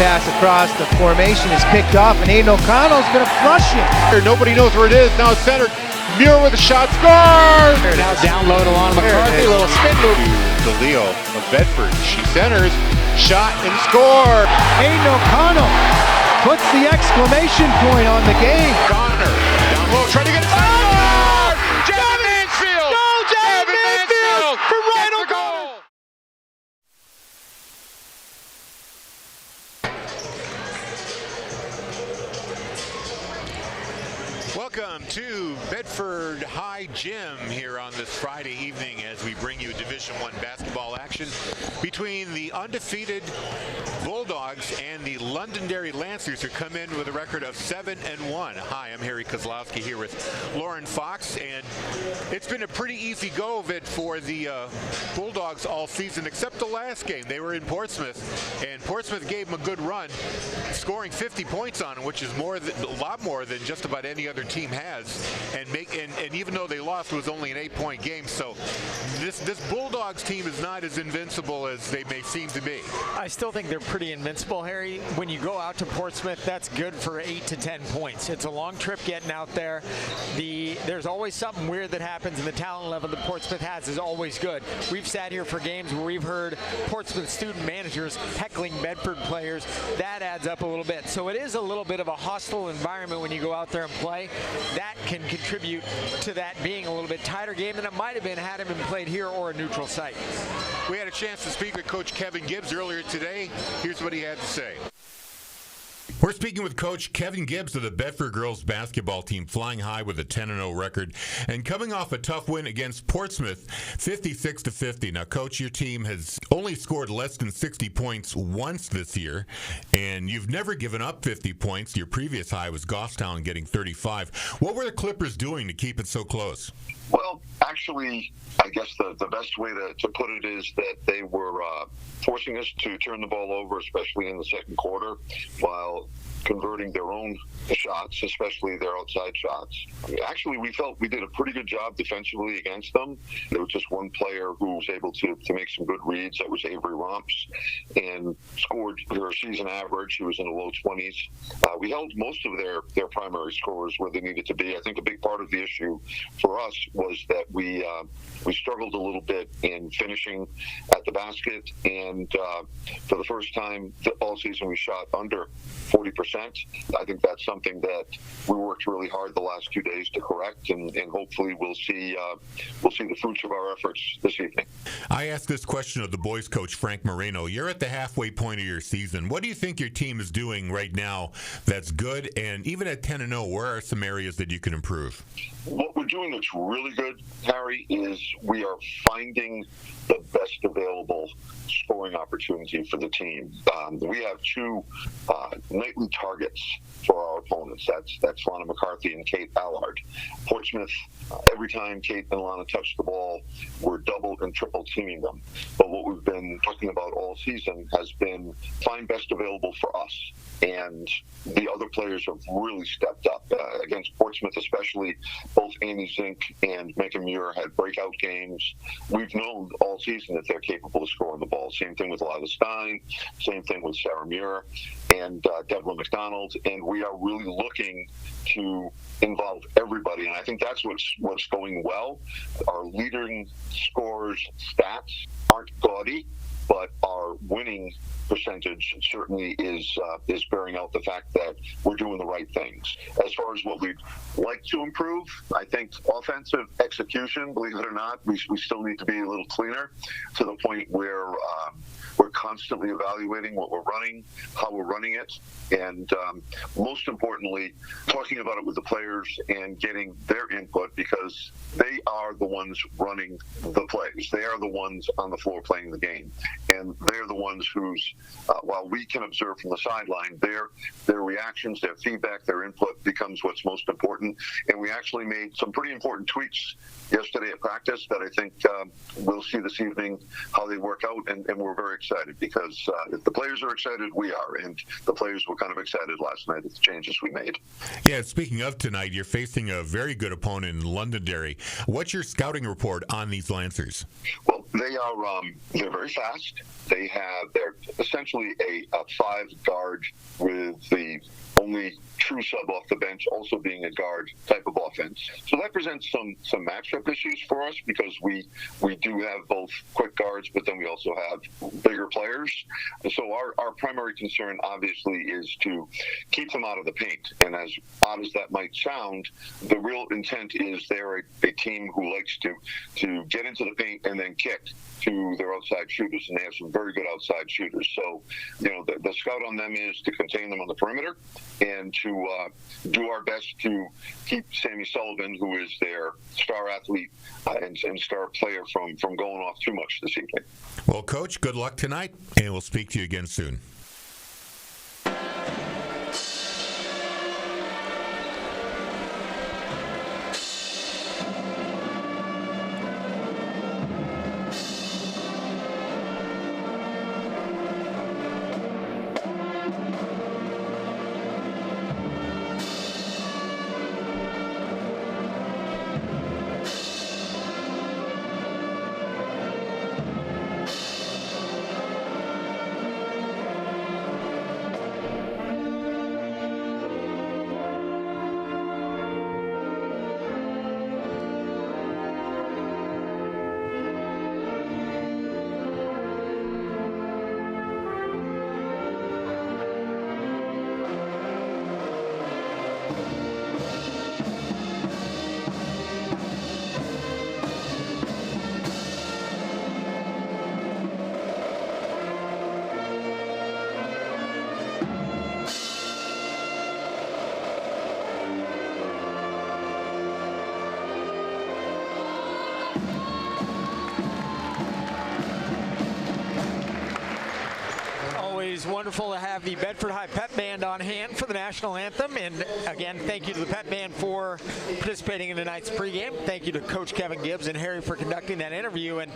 pass across the formation is picked off, and Aiden O'Connell's going to flush it. Nobody knows where it is. Now it's centered. Muir with a shot. Score! Now down low to Lana McCarthy. Little spin move. DeLeo of Bedford. She centers. Shot and score. Aiden O'Connell puts the exclamation point on the game. Connor down low. Trying to get it. Oh! Devin Mansfield! Go, Devin Mansfield! From right on goal! Welcome to Bedford High Gym here on this Friday evening as we bring you Division I basketball action between the undefeated Bulldogs and the Londonderry Lancers, who come in with a record of 7-1. Hi, I'm Harry Kozlowski here with Lauren Fox, and it's been a pretty easy go of it for the Bulldogs all season, except the last game. They were in Portsmouth, and Portsmouth gave them a good run, scoring 50 points on them, which is a lot more than just about any other team has, and even though they lost, it was only an 8-point game. So this Bulldogs team is not as invincible as they may seem to be. I still think they're pretty invincible, Harry. When you go out to Portsmouth, that's good for 8 to 10 points. It's a long trip getting out there. There's always something weird that happens, and the talent level that Portsmouth has is always good. We've sat here for games where we've heard Portsmouth student managers heckling Bedford players. That adds up a little bit. So it is a little bit of a hostile environment when you go out there and play. That can contribute to that being a little bit tighter game than it might have been had it been played here or a neutral site. We had a chance to speak with Coach Kevin Gibbs earlier today. Here's what he had to say. We're speaking with Coach Kevin Gibbs of the Bedford girls basketball team, flying high with a 10-0 record and coming off a tough win against Portsmouth, 56-50. Now, Coach, your team has only scored less than 60 points once this year, and you've never given up 50 points. Your previous high was Goffstown getting 35. What were the Clippers doing to keep it so close? Well, actually, I guess the best way to put it is that they were forcing us to turn the ball over, especially in the second quarter, while converting their own shots, especially their outside shots. Actually, we felt we did a pretty good job defensively against them. There was just one player who was able to make some good reads. That was Avery Romps, and scored her season average. She was in the low 20s. We held most of their primary scorers where they needed to be. I think a big part of the issue for us was that we struggled a little bit in finishing at the basket, and for the first time all season we shot under 40%. I think that's something that we worked really hard the last 2 days to correct, and hopefully we'll see the fruits of our efforts this evening. I asked this question of the boys coach, Frank Moreno. You're at the halfway point of your season. What do you think your team is doing right now that's good? And even at 10-0, where are some areas that you can improve? What we're doing that's really good, Harry, is we are finding the best available scoring opportunity for the team. We have two nightly targets for our opponents. That's Lana McCarthy and Kate Allard. Portsmouth, every time Kate and Lana touch the ball, we're double and triple teaming them. But what we've been talking about all season has been find best available for us. And the other players have really stepped up. Against Portsmouth especially, both Amy Zink and Megan Muir had breakout games. We've known all season that they're capable of scoring the ball. Same thing with Lila Stein, same thing with Sarah Muir and Deborah McDonald. And we are really looking to involve everybody. And I think that's what's going well. Our leading scorers stats aren't gaudy, but our winning percentage certainly is bearing out the fact that we're doing the right things. As far as what we'd like to improve, I think offensive execution, believe it or not, we still need to be a little cleaner, to the point where we're constantly evaluating what we're running, how we're running it, and most importantly, talking about it with the players and getting their input, because they are the ones running the plays. They are the ones on the floor playing the game. And they're the ones whose, while we can observe from the sideline, their reactions, their feedback, their input becomes what's most important. And we actually made some pretty important tweaks yesterday at practice that I think we'll see this evening how they work out. And we're very excited, because if the players are excited, we are. And the players were kind of excited last night at the changes we made. Yeah, speaking of tonight, you're facing a very good opponent in Londonderry. What's your scouting report on these Lancers? Well, They're very fast. They're essentially a 5-guard with the only true sub off the bench also being a guard type of offense. So that presents some matchup issues for us because we do have both quick guards, but then we also have bigger players. And so our primary concern obviously is to keep them out of the paint. And as odd as that might sound, the real intent is they're a team who likes to get into the paint and then kick to their outside shooters, and they have some very good outside shooters. So, the scout on them is to contain them on the perimeter and to do our best to keep Sammy Sullivan, who is their star athlete and star player, from going off too much this evening. Well, Coach, good luck tonight, and we'll speak to you again soon. Wonderful to have the Bedford High Pep Band on hand for the national anthem. And again, thank you to the Pep Band for participating in tonight's pregame. Thank you to Coach Kevin Gibbs and Harry for conducting that interview. And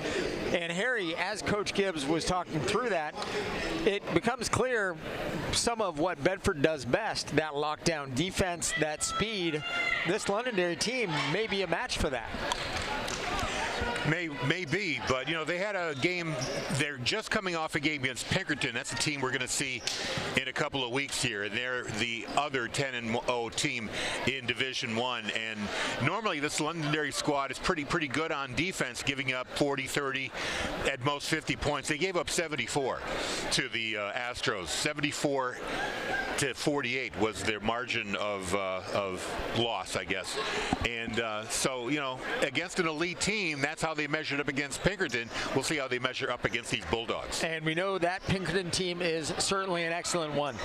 Harry, as Coach Gibbs was talking through that, it becomes clear some of what Bedford does best, that lockdown defense, that speed. This Londonderry team may be a match for that. May be, but they had a game. They're just coming off a game against Pinkerton. That's a team we're going to see in a couple of weeks here, and they're the other 10-0 team in Division One. And normally this Londonderry squad is pretty good on defense, giving up 40, 30, at most 50 points. They gave up 74 to the Astros. 74 to 48 was their margin of loss, I guess. And so against an elite team, that's how they measured up against Pinkerton. We'll see how they measure up against these Bulldogs. And we know that Pinkerton team is certainly an excellent one.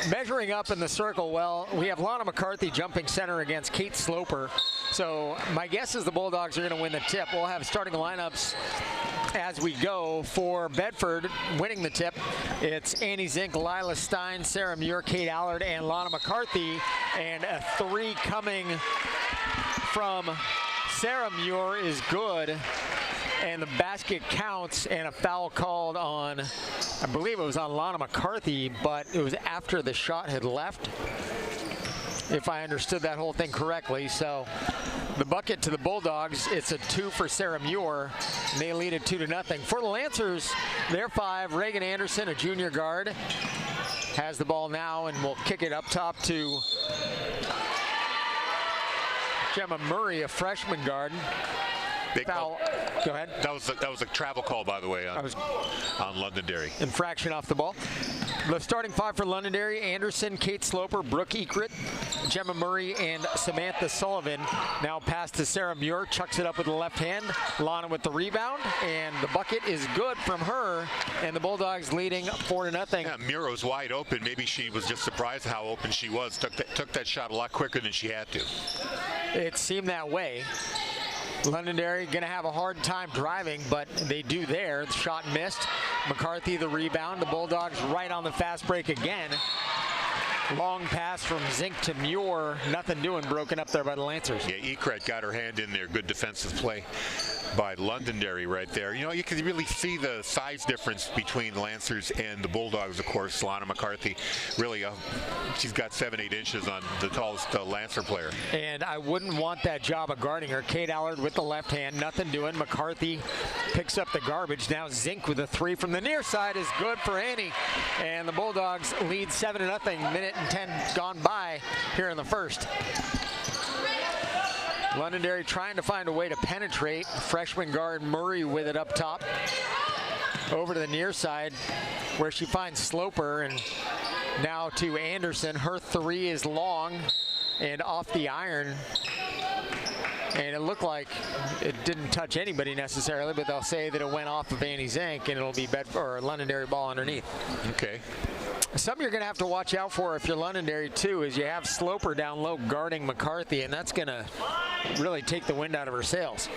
Measuring up in the circle, well, we have Lana McCarthy jumping center against Kate Sloper. So my guess is the Bulldogs are going to win the tip. We'll have starting lineups as we go. For Bedford, winning the tip, it's Annie Zink, Lila Stein, Sarah Muir, Kate Allard, and Lana McCarthy. And a 3 coming from Sarah Muir is good, and the basket counts, and a foul called on, I believe it was on Lana McCarthy, but it was after the shot had left, if I understood that whole thing correctly. So the bucket to the Bulldogs, it's a 2 for Sarah Muir, and they lead it 2-0. For the Lancers, they're 5. Reagan Anderson, a junior guard, has the ball now and will kick it up top to Gemma Murray, a freshman guard. Foul. Go ahead. That was a travel call, by the way, on Londonderry. Infraction off the ball. The starting 5 for Londonderry: Anderson, Kate Sloper, Brooke Ekrit, Gemma Murray, and Samantha Sullivan. Now pass to Sarah Muir, chucks it up with the left hand. Lana with the rebound, and the bucket is good from her, and the Bulldogs leading 4-0. Yeah, Muir was wide open. Maybe she was just surprised how open she was. Took that shot a lot quicker than she had to. It seemed that way. Londonderry going to have a hard time driving, but they do there. The shot missed. McCarthy the rebound. The Bulldogs right on the fast break again. Long pass from Zink to Muir. Nothing doing, broken up there by the Lancers. Yeah, Ekret got her hand in there. Good defensive play by Londonderry right there. You know, you can really see the size difference between the Lancers and the Bulldogs, of course. Solana McCarthy, really, she's got 7-8 inches on the tallest Lancer player. And I wouldn't want that job of guarding her. Kate Allard with the left hand, nothing doing. McCarthy picks up the garbage. Now Zink with a 3 from the near side is good for Annie. And the Bulldogs lead 7-0. Minute and 10 gone by here in the first. Londonderry trying to find a way to penetrate. Freshman guard Murray with it up top. Over to the near side where she finds Sloper, and now to Anderson. Her 3 is long and off the iron. And it looked like it didn't touch anybody necessarily, but they'll say that it went off of Annie Zink, and it'll be Bedford or Londonderry ball underneath. Okay. Something you're going to have to watch out for if you're Londonderry too is you have Sloper down low guarding McCarthy, and that's going to really take the wind out of her sails.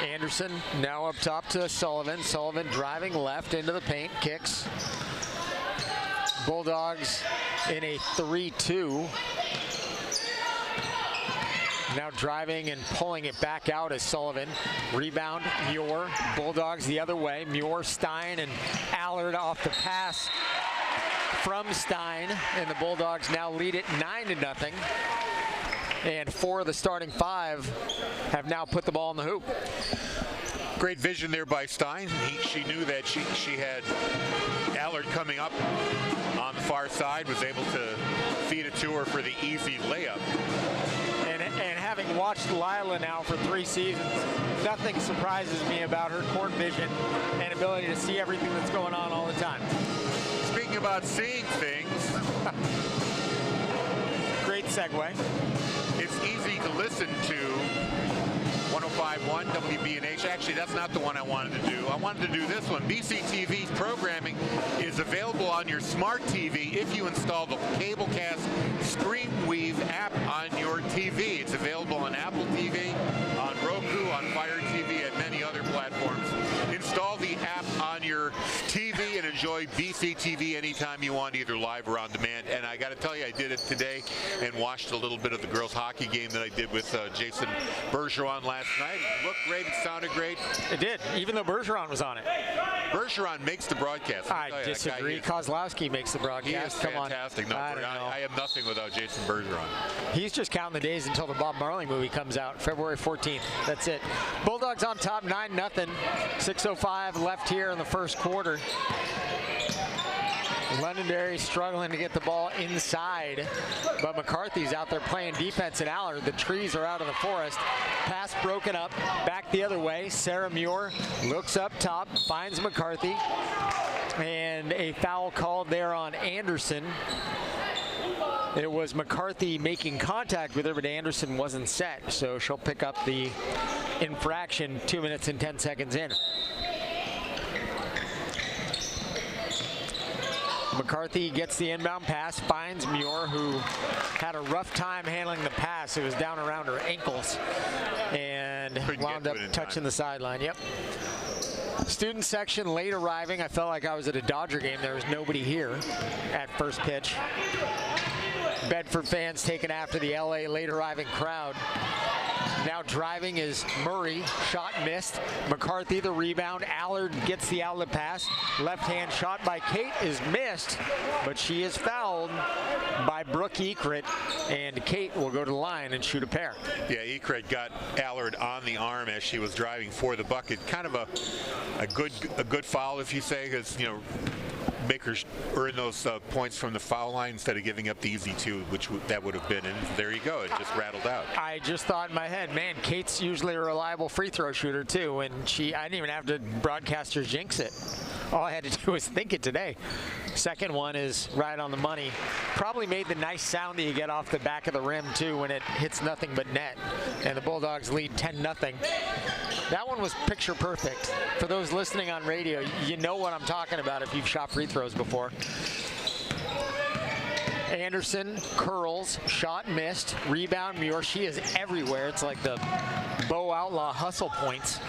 Anderson now up top to Sullivan. Sullivan driving left into the paint, kicks. Bulldogs in a 3-2. Now driving and pulling it back out is Sullivan. Rebound, Muir. Bulldogs the other way. Muir, Stein, and Allard off the pass from Stein. And the Bulldogs now lead it 9-0. And 4 of the starting 5 have now put the ball in the hoop. Great vision there by Stein. She knew that she had Allard coming up on the far side, was able to feed it to her for the easy layup. And having watched Lila now for 3 seasons, nothing surprises me about her court vision and ability to see everything that's going on all the time. Speaking about seeing things, great segue. It's easy to listen to 105.1 WBNH. Actually, that's not the one I wanted to do. I wanted to do this one. BCTV's programming is available on your smart TV if you install the Cablecast ScreenWeave app on your TV. It's available on Apple TV, on Roku, on Fire TV, and many other platforms. Install the app on your TV and enjoy BCTV anytime you want, either live or on demand. And I got to tell you, I did it today and watched a little bit of the girls' hockey game that I did with Jason Bergeron last night. It looked great. It sounded great. It did, even though Bergeron was on it. Bergeron makes the broadcast. I disagree. Kozlowski makes the broadcast. He is fantastic. Come on. I am nothing without Jason Bergeron. He's just counting the days until the Bob Marley movie comes out, February 14th. That's it. Bulldogs on top, 9-0. 6:05 left here in the first quarter. Londonderry struggling to get the ball inside, but McCarthy's out there playing defense at Allard. The trees are out of the forest. Pass broken up, back the other way. Sarah Muir looks up top, finds McCarthy, and a foul called there on Anderson. It was McCarthy making contact with her, but Anderson wasn't set, so she'll pick up the infraction 2 minutes and 10 seconds in. McCarthy gets the inbound pass, finds Muir, who had a rough time handling the pass. It was down around her ankles and wound up touching the sideline. Yep. Student section late arriving. I felt like I was at a Dodger game. There was nobody here at first pitch. Bedford fans taking after the LA late arriving crowd. Now driving is Murray, shot missed. McCarthy the rebound. Allard gets the outlet pass. Left hand shot by Kate is missed, but she is fouled by Brooke Ekret, and Kate will go to the line and shoot a pair. Yeah, Ekret got Allard on the arm as she was driving for the bucket. Kind of a good foul, if you say, because, you know, make her earn those points from the foul line instead of giving up the easy 2, which that would have been. And there you go. It just rattled out. I just thought in my head, man, Kate's usually a reliable free throw shooter too, and I didn't even have to broadcast her jinx it. All I had to do was think it today. Second one is right on the money. Probably made the nice sound that you get off the back of the rim too when it hits nothing but net. And the Bulldogs lead 10-0. That one was picture perfect. For those listening on radio, you know what I'm talking about if you've shot free throws before. Anderson curls, shot missed, rebound Muir. She is everywhere. It's like the Bo Outlaw hustle points.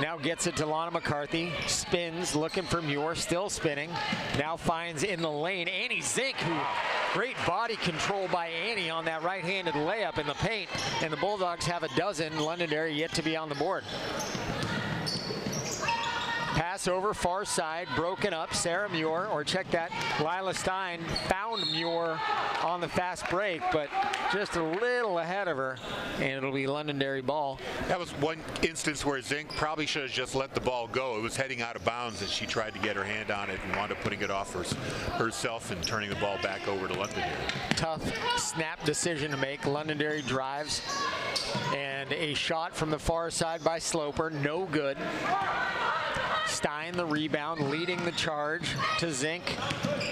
Now gets it to Lana McCarthy. Spins, looking for Muir, still spinning. Now finds in the lane Annie Zink, who great body control by Annie on that right-handed layup in the paint. And the Bulldogs have a dozen. Londonderry yet to be on the board. Pass over far side, broken up. Sarah Muir, or check that, Lila Stein found Muir on the fast break, but just a little ahead of her, and it'll be Londonderry ball. That was one instance where Zink probably should have just let the ball go. It was heading out of bounds, and she tried to get her hand on it and wound up putting it off herself and turning the ball back over to Londonderry. Tough snap decision to make. Londonderry drives, and a shot from the far side by Sloper, no good. Stein the rebound, leading the charge to Zink.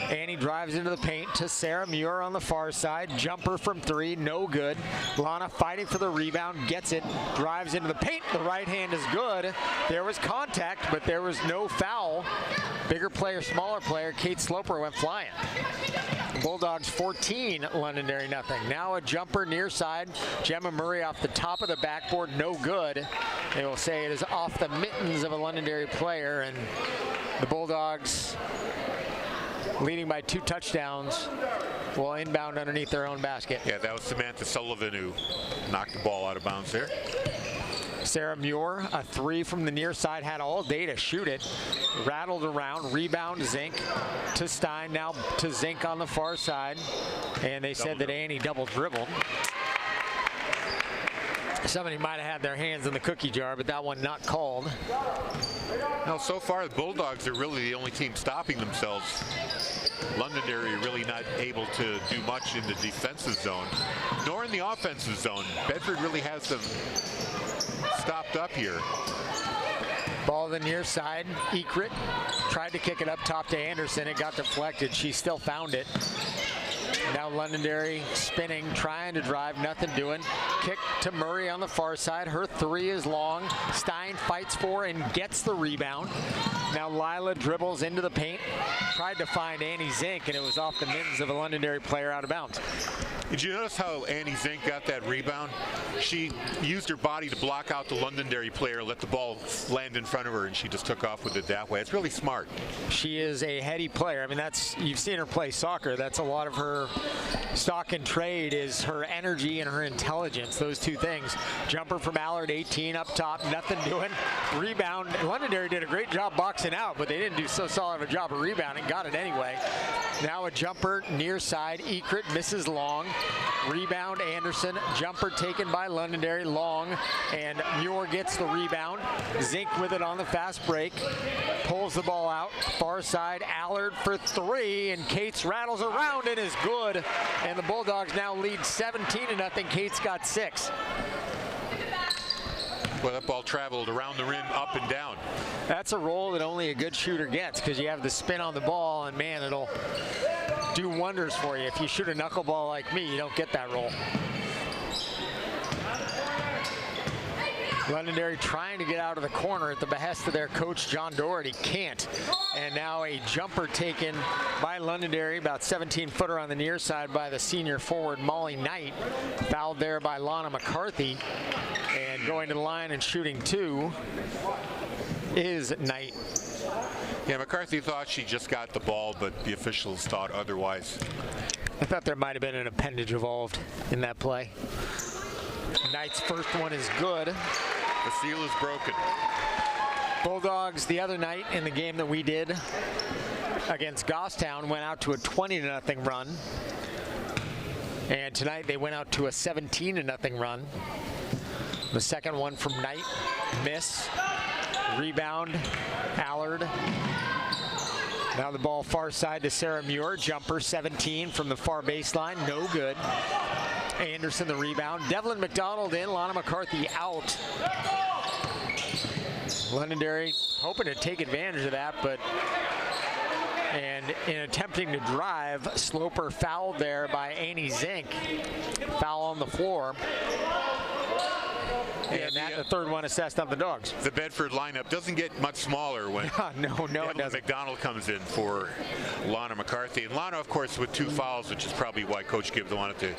Annie drives into the paint to Sarah Muir on the far side. Jumper from three, no good. Lana fighting for the rebound, gets it, drives into the paint. The right hand is good. There was contact, but there was no foul. Bigger player, smaller player, Kate Sloper went flying. Bulldogs 14, Londonderry nothing. Now a jumper near side. Gemma Murray off the top of the backboard, no good. They will say it is off the mittens of a Londonderry player, and the Bulldogs, leading by 2 touchdowns, will inbound underneath their own basket. Yeah, that was Samantha Sullivan who knocked the ball out of bounds there. Sarah Muir, a 3 from the near side, had all day to shoot it. Rattled around, rebound Zink to Stein, now to Zink on the far side. And they said that Annie double dribbled. Somebody might have had their hands in the cookie jar, but that one not called. Now, so far, the Bulldogs are really the only team stopping themselves. Londonderry really not able to do much in the defensive zone, nor in the offensive zone. Bedford really has them stopped up here. Ball the near side. Ekrit tried to kick it up top to Anderson. It got deflected. She still found it. Now Londonderry spinning, trying to drive, nothing doing. Kick to Murray on the far side. Her 3 is long. Stein fights for and gets the rebound. Now Lila dribbles into the paint. Tried to find Annie Zink, and it was off the mittens of a Londonderry player out of bounds. Did you notice how Annie Zink got that rebound? She used her body to block out the Londonderry player, let the ball land in front of her, and she just took off with it that way. It's really smart. She is a heady player. I mean, you've seen her play soccer. That's a lot of her stock and trade, is her energy and her intelligence, those two things. Jumper from Allard, 18 up top, nothing doing. Rebound. Londonderry did a great job boxing out, but they didn't do so solid of a job of rebounding. Got it anyway. Now a jumper near side. Ekrit misses long. Rebound Anderson. Jumper taken by Londonderry, long, and Muir gets the rebound. Zink with it on the fast break. Pulls the ball out. Far side, Allard for 3, and Cates rattles around and is good. And the Bulldogs now lead 17-0. Cates got 6. Well, that ball traveled around the rim, up and down. That's a roll that only a good shooter gets, because you have the spin on the ball, and man, it'll do wonders for you. If you shoot a knuckleball like me, you don't get that roll. Londonderry trying to get out of the corner at the behest of their coach, John Doherty. Can't. And now a jumper taken by Londonderry, about 17-footer on the near side by the senior forward, Molly Knight. Fouled there by Lana McCarthy. And going to the line and shooting 2 is Knight. Yeah, McCarthy thought she just got the ball, but the officials thought otherwise. I thought there might have been an appendage involved in that play. Knight's first one is good. The seal is broken. Bulldogs the other night in the game that we did against Goffstown went out to a 20-0 run. And tonight they went out to a 17-0 run. The second one from Knight, miss. Rebound, Allard. Now the ball far side to Sarah Muir. Jumper 17 from the far baseline, no good. Anderson the rebound. Devlin McDonald in, Lana McCarthy out. Londonderry hoping to take advantage of that, but and in attempting to drive, Sloper fouled there by Annie Zink. Foul on the floor. And the third one assessed on the dogs. The Bedford lineup doesn't get much smaller when no, it Evelyn doesn't. McDonald comes in for Lana McCarthy. And Lana, of course, with 2 fouls, which is probably why Coach Gibbs wanted to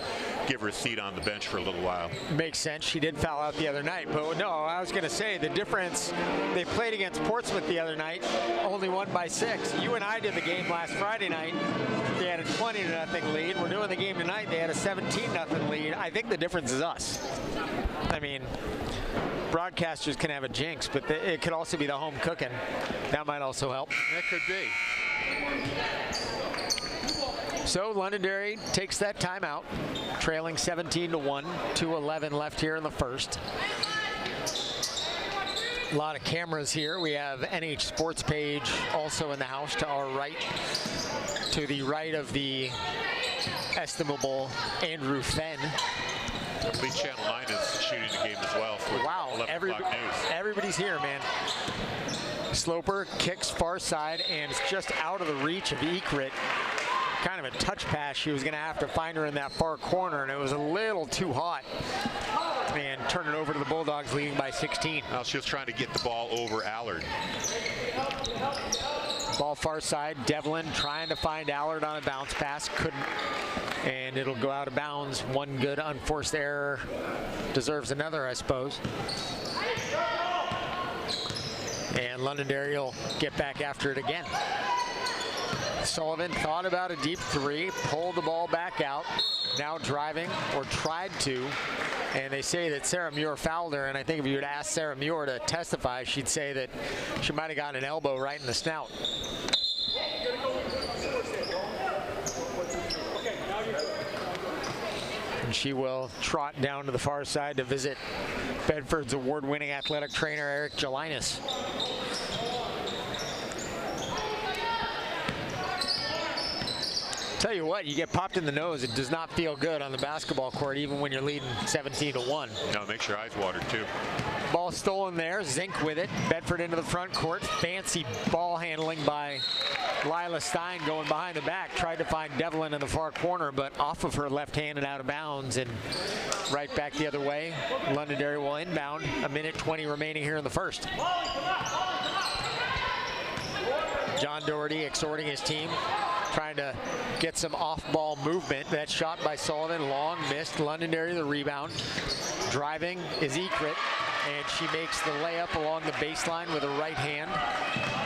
give her a seat on the bench for a little while. Makes sense. She did foul out the other night. But no, I was going to say the difference, they played against Portsmouth the other night, only won by 6. You and I did the game last Friday night. They had a 20-0 lead. We're doing the game tonight. They had a 17-0 lead. I think the difference is us. I mean, broadcasters can have a jinx, but it could also be the home cooking. That might also help. That could be. So Londonderry takes that timeout, trailing 17-1, 2:11 left here in the first. A lot of cameras here. We have NH Sports page also in the house to our right. To the right of the estimable Andrew Fenn. I believe Channel 9 is shooting the game as well for Wow, 11 o'clock news. everybody's here, man. Sloper kicks far side, and it's just out of the reach of Ekrit. Kind of a touch pass. She was going to have to find her in that far corner, and it was a little too hot. And turn it over to the Bulldogs, leading by 16. Well, she was trying to get the ball over Allard. Ball far side. Devlin trying to find Allard on a bounce pass. Couldn't. And it'll go out of bounds. One good unforced error deserves another, I suppose. And Londonderry will get back after it again. Sullivan thought about a deep 3, pulled the ball back out, now driving, or tried to. And they say that Sarah Muir fouled her, and I think if you would ask Sarah Muir to testify, she'd say that she might have gotten an elbow right in the snout. And she will trot down to the far side to visit Bedford's award-winning athletic trainer, Eric Gelinas. Tell you what, you get popped in the nose. It does not feel good on the basketball court, even when you're leading 17-1. No, it makes your eyes water too. Ball stolen there. Zink with it. Bedford into the front court. Fancy ball handling by Lila Stein going behind the back. Tried to find Devlin in the far corner, but off of her left hand and out of bounds, and right back the other way. Londonderry will inbound. 1:20 remaining here in the first. John Doherty exhorting his team, trying to get some off-ball movement. That shot by Sullivan, long missed. Londonderry the rebound. Driving is Ekrit, and she makes the layup along the baseline with her right hand.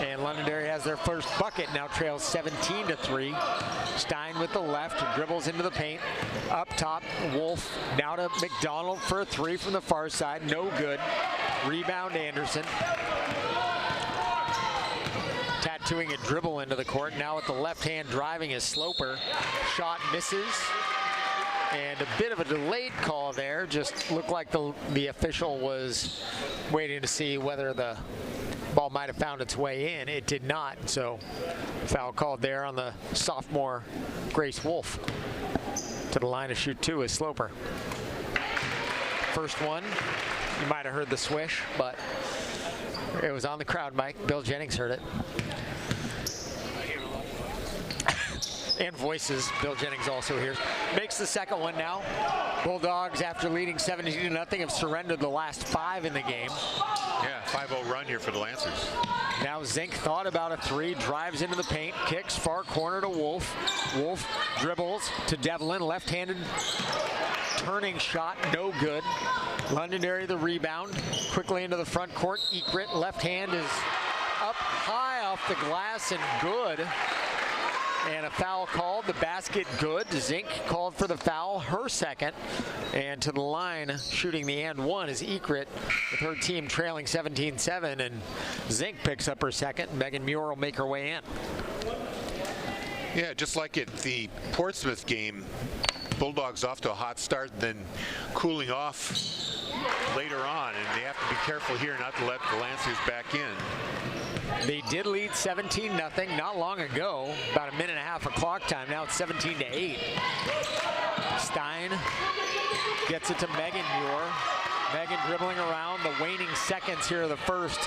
And Londonderry has their first bucket, now trails 17-3. Stein with the left, dribbles into the paint. Up top, Wolf now to McDonald for a 3 from the far side, no good. Rebound Anderson. Tattooing a dribble into the court. Now with the left hand driving is Sloper. Shot misses. And a bit of a delayed call there. Just looked like the official was waiting to see whether the ball might have found its way in. It did not. So foul called there on the sophomore Grace Wolf. To the line to shoot 2 is Sloper. First one. You might have heard the swish, but it was on the crowd mic. Bill Jennings heard it. And voices. Bill Jennings also hears. Makes the second one now. Bulldogs, after leading 17-0, have surrendered the last 5 in the game. Yeah, 5-0 run here for the Lancers. Now Zink thought about a 3, drives into the paint, kicks far corner to Wolf. Wolf dribbles to Devlin, left-handed turning shot, no good. Londonderry the rebound, quickly into the front court. Ekrit, left hand is up high off the glass and good. And a foul called, the basket good. Zink called for the foul, her second. And to the line, shooting the and one is Ekrit, with her team trailing 17-7, and Zink picks up her second. Megan Muir will make her way in. Yeah, just like at the Portsmouth game, Bulldogs off to a hot start, then cooling off later on, and they have to be careful here not to let the Lancers back in. They did lead 17-0 not long ago, about a minute and a half of clock time. Now it's 17-8. Stein gets it to Megan Muir. Megan dribbling around the waning seconds here of the first.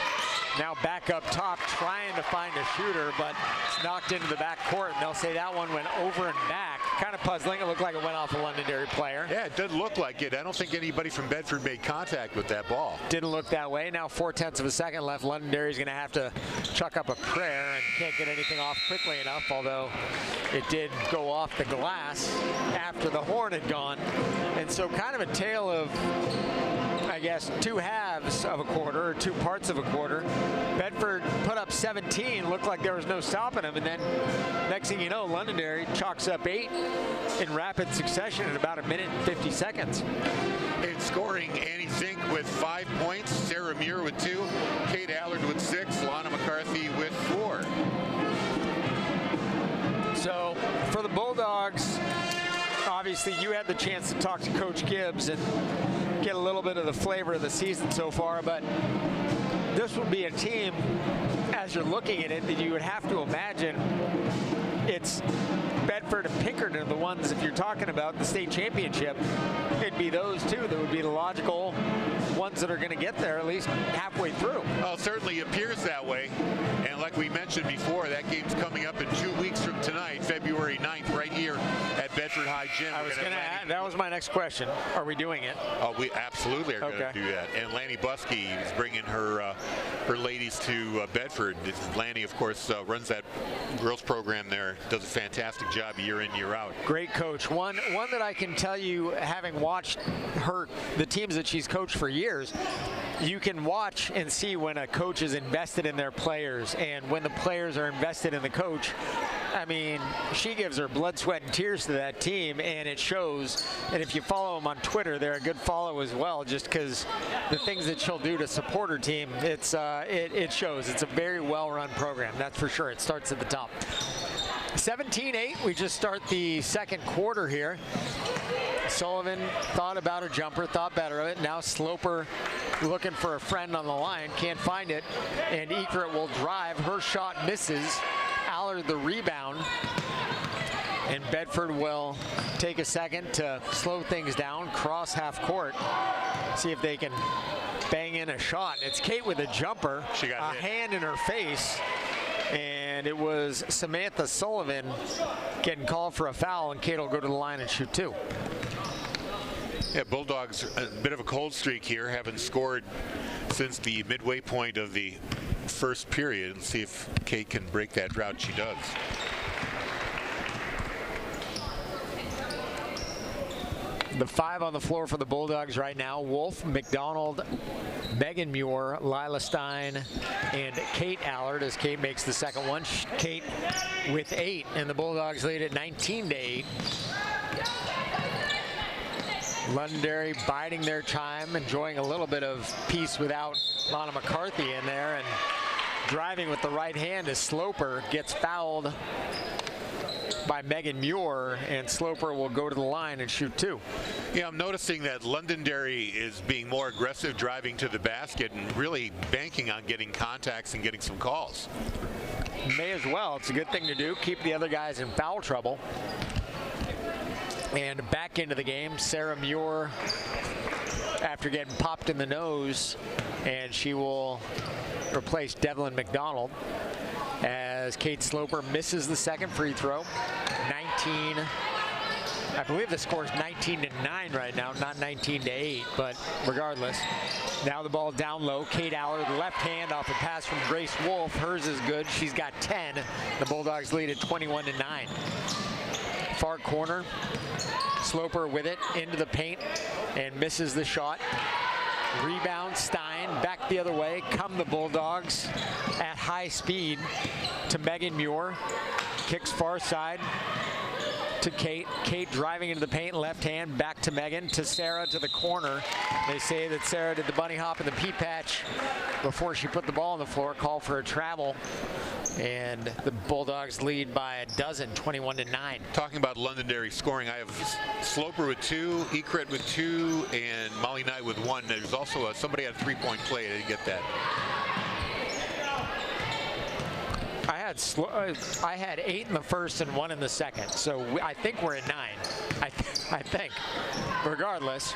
Now back up top, trying to find a shooter, but it's knocked into the back court. And they'll say that one went over and back. Kind of puzzling. It looked like it went off a Londonderry player. Yeah, it did look like it. I don't think anybody from Bedford made contact with that ball. Didn't look that way. Now 0.4 of a second left. Londonderry's going to have to chuck up a prayer and can't get anything off quickly enough, although it did go off the glass after the horn had gone. And so kind of a tale of, I guess, two halves of a quarter, or two parts of a quarter. Bedford put up 17, looked like there was no stopping them, and then next thing you know, Londonderry chalks up 8 in rapid succession in about 1 minute and 50 seconds. In scoring, Annie Zink with 5 points, Sarah Muir with 2, Kate Allard with 6, Lana McCarthy with 4. So for the Bulldogs, obviously you had the chance to talk to Coach Gibbs and get a little bit of the flavor of the season so far, but this would be a team, as you're looking at it, that you would have to imagine it's Bedford and Pinkerton are the ones, if you're talking about the state championship, it'd be those two that would be the logical ones that are going to get there at least halfway through. Well, it certainly appears that way. And like we mentioned before, that game's coming up in 2 weeks from tonight, February 9th, right here at Bedford High Gym. I was going to add, that was my next question. Are we doing it? Oh, we absolutely are going to do that. And Lanny Buskey is bringing her ladies to Bedford. Lanny, of course, runs that girls program there, does a fantastic job year in, year out. Great coach. One that I can tell you, having watched her, the teams that she's coached for years, you can watch and see when a coach is invested in their players and when the players are invested in the coach. I mean, she gives her blood, sweat, and tears to that team, and it shows. And if you follow them on Twitter, they're a good follow as well, just because the things that she'll do to support her team, it shows. It's a very well-run program, that's for sure. It starts at the top. 17-8, we just start the second quarter here. Sullivan thought about a jumper, thought better of it. Now Sloper looking for a friend on the line, can't find it, and Ekert will drive. Her shot misses. Allard the rebound, and Bedford will take a second to slow things down, cross half court, see if they can bang in a shot. It's Kate with a jumper, she got a hand in her face, and it was Samantha Sullivan getting called for a foul, and Kate will go to the line and shoot 2. Yeah, Bulldogs a bit of a cold streak here, haven't scored since the midway point of the first period. Let's see if Kate can break that drought. She does. The 5 on the floor for the Bulldogs right now: Wolf, McDonald, Megan Muir, Lila Stein, and Kate Allard, as Kate makes the second one. Kate with 8, and the Bulldogs lead at 19-8. Londonderry biding their time, enjoying a little bit of peace without Lana McCarthy in there, and driving with the right hand as Sloper gets fouled by Megan Muir, and Sloper will go to the line and shoot 2. Yeah, I'm noticing that Londonderry is being more aggressive, driving to the basket and really banking on getting contacts and getting some calls. May as well. It's a good thing to do. Keep the other guys in foul trouble. And back into the game, Sarah Muir, after getting popped in the nose, and she will replace Devlin McDonald as Kate Sloper misses the second free throw. 19, I believe the score is 19-9 right now, not 19-8, but regardless. Now the ball down low. Kate Allard, left hand off a pass from Grace Wolf. Hers is good. She's got 10. The Bulldogs lead at 21-9. Far corner, Sloper with it into the paint and misses the shot. Rebound, Stein, back the other way. Come the Bulldogs at high speed to Megan Muir. Kicks far side to Kate. Kate driving into the paint, left hand, back to Megan, to Sarah, to the corner. They say that Sarah did the bunny hop in the pea patch before she put the ball on the floor, call for a travel. And the Bulldogs lead by a dozen, 21-9. Talking about Londonderry scoring, I have Sloper with 2, Ekert with 2, and Molly Knight with 1. There's also somebody had a 3-point play. I didn't get that. I had 8 in the first and 1 in the second, so I think we're at 9. I think. Regardless,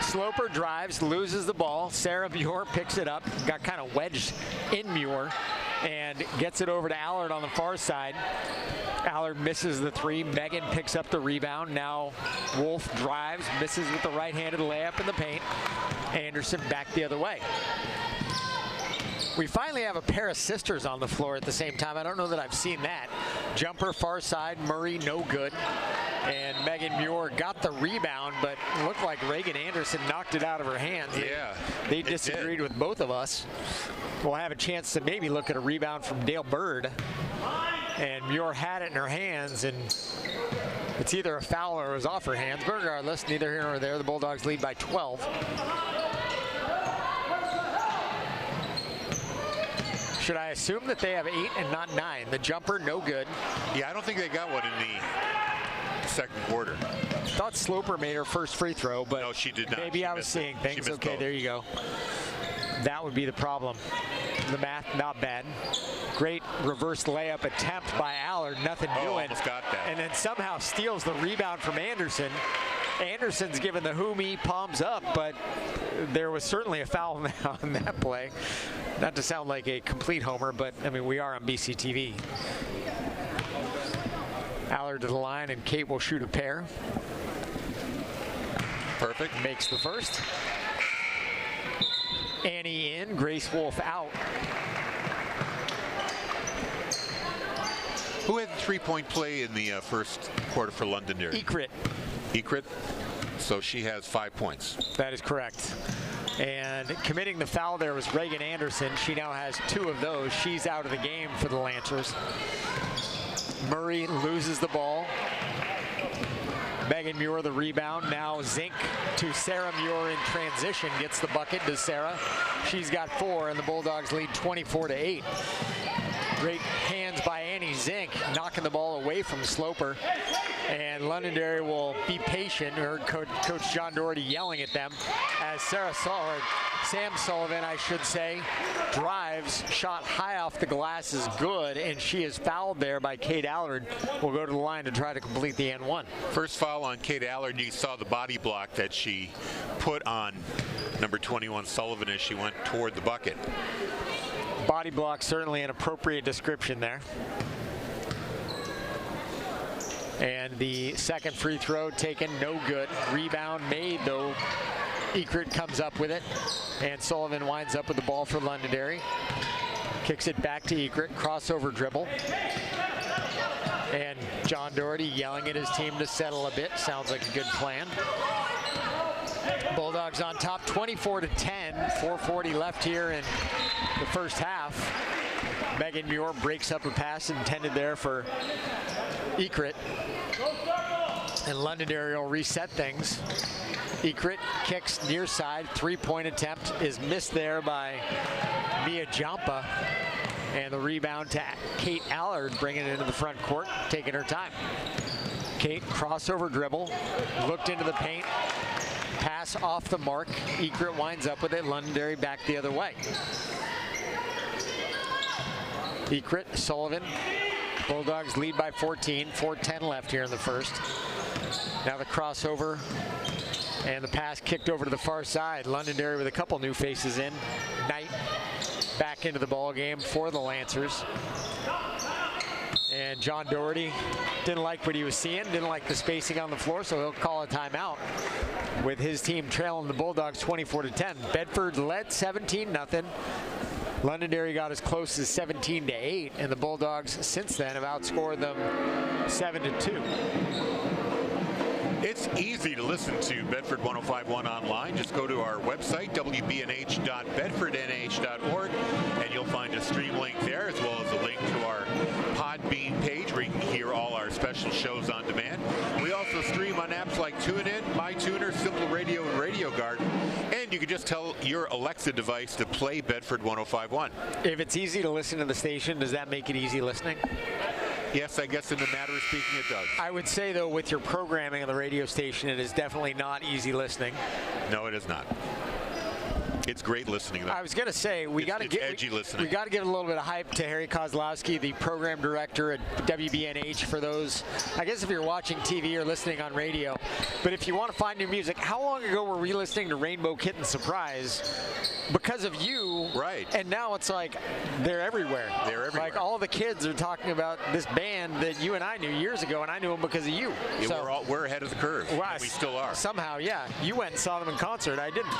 Sloper drives, loses the ball. Sarah Muir picks it up, got kind of wedged in Muir, and gets it over to Allard on the far side. Allard misses the three. Megan picks up the rebound. Now Wolf drives, misses with the right-handed layup in the paint. Anderson back the other way. We finally have a pair of sisters on the floor at the same time. I don't know that I've seen that. Jumper far side, Murray no good. And Megan Muir got the rebound, but it looked like Reagan Anderson knocked it out of her hands. Yeah, They disagreed with both of us. We'll have a chance to maybe look at a rebound from Dale Bird. And Muir had it in her hands, and it's either a foul or it was off her hands. But regardless, neither here nor there. The Bulldogs lead by 12. Should I assume that they have 8 and not 9? The jumper, no good. Yeah, I don't think they got one in the second quarter. Thought Sloper made her first free throw, but no, she did not. Maybe I was seeing things. Okay, there you go. That would be the problem. The math, not bad. Great reverse layup attempt by Allard, nothing doing. Almost got that. And then somehow steals the rebound from Anderson. Anderson's given the who-me palms up, but there was certainly a foul on that play. Not to sound like a complete homer, but I mean, we are on BCTV. Allard to the line, and Kate will shoot a pair. Perfect. Makes the first. Annie in, Grace Wolf out. Who had the three-point play in the first quarter for Londonderry? Ekrit. So she has 5 points. That is correct. And committing the foul there was Reagan Anderson. She now has 2 of those. She's out of the game for the Lancers. Murray loses the ball. Megan Muir the rebound. Now Zink to Sarah Muir in transition. Gets the bucket to Sarah. She's got 4, and the Bulldogs lead 24-8. Great hands by Annie Zink, knocking the ball away from Sloper. And Londonderry will be patient. We heard Coach John Doherty yelling at them as Sam Sullivan, I should say, drives, shot high off the glass is good, and she is fouled there by Kate Allard. Will go to the line to try to complete the N1. First foul on Kate Allard. You saw the body block that she put on number 21 Sullivan as she went toward the bucket. Body block, certainly an appropriate description there. And the second free throw taken, no good. Rebound made, though. Ekrit comes up with it, and Sullivan winds up with the ball for Londonderry. Kicks it back to Ekrit, crossover dribble. And John Doherty yelling at his team to settle a bit. Sounds like a good plan. Bulldogs on top, 24-10. 4:40 left here in the first half. Megan Muir breaks up a pass intended there for Ekrit. And Londonderry will reset things. Ekrit kicks near side. 3-point attempt is missed there by Mia Jampa. And the rebound to Kate Allard, bringing it into the front court, taking her time. Kate, crossover dribble, looked into the paint. Pass off the mark. Ekrit winds up with it. Londonderry back the other way. Ekrit, Sullivan. Bulldogs lead by 14. 4:10 left here in the first. Now the crossover and the pass kicked over to the far side. Londonderry with a couple new faces in. Knight back into the ball game for the Lancers. And John Doherty didn't like what he was seeing, didn't like the spacing on the floor, so he'll call a timeout with his team trailing the Bulldogs 24-10. Bedford led 17-0. Londonderry got as close as 17-8, and the Bulldogs since then have outscored them 7-2. It's easy to listen to Bedford 105.1 online. Just go to our website, wbnh.bedfordnh.org, and you'll find a stream link there, as well as a link to our Podbean page where you can hear all our special shows on demand. We also stream on apps like TuneIn, MyTuner, Simple Radio, and Radio Garden. And you can just tell your Alexa device to play Bedford 105.1. If it's easy to listen to the station, does that make it easy listening? Yes, I guess in the matter of speaking, it does. I would say, though, with your programming on the radio station, it is definitely not easy listening. No, it is not. It's great listening, though. I was going to say, we got to give edgy listening. We got to give a little bit of hype to Harry Kozlowski, the program director at WBNH. For those, I guess if you're watching TV or listening on radio, but if you want to find new music, how long ago were we listening to Rainbow Kitten Surprise? Because of you, right? And now it's like they're everywhere. They're everywhere. Like all the kids are talking about this band that you and I knew years ago, and I knew them because of you. Yeah, so we're ahead of the curve. Well, and we still are. Somehow, yeah. You went and saw them in concert. I didn't.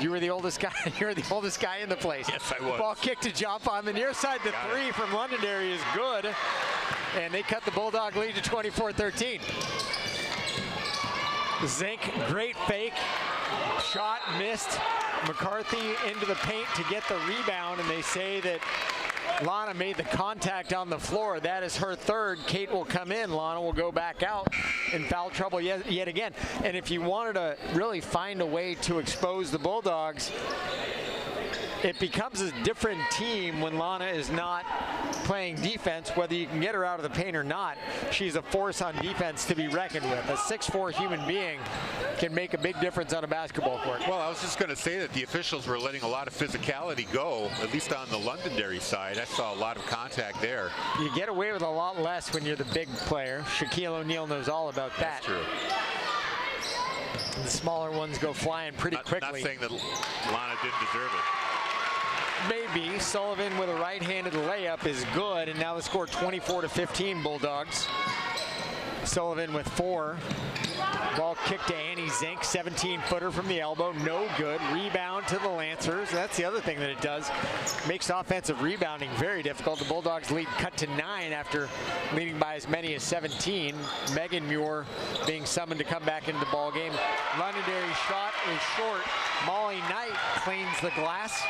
You were the oldest guy. You're the oldest guy in the place. Yes, I was. Ball kick to jump on the near side. The three from Londonderry is good, and they cut the Bulldog lead to 24-13. Zink, great fake. Shot missed. McCarthy into the paint to get the rebound, and they say that Lana made the contact on the floor. That is her third. Kate will come in. Lana will go back out in foul trouble yet again. And if you wanted to really find a way to expose the Bulldogs, it becomes a different team when Lana is not playing defense, whether you can get her out of the paint or not. She's a force on defense to be reckoned with. A 6'4" human being can make a big difference on a basketball court. Well, I was just going to say that the officials were letting a lot of physicality go, at least on the Londonderry side. I saw a lot of contact there. You get away with a lot less when you're the big player. Shaquille O'Neal knows all about that. That's true. The smaller ones go flying pretty quickly. Not saying that Lana didn't deserve it. Maybe. Sullivan with a right-handed layup is good, and now the score 24-15 Bulldogs. Sullivan with 4. Ball kicked to Annie Zink, 17-footer from the elbow, no good. Rebound to the Lancers. That's the other thing that it does. Makes offensive rebounding very difficult. The Bulldogs lead cut to 9 after leading by as many as 17. Megan Muir being summoned to come back into the ball game. Londonderry's shot is short. Molly Knight cleans the glass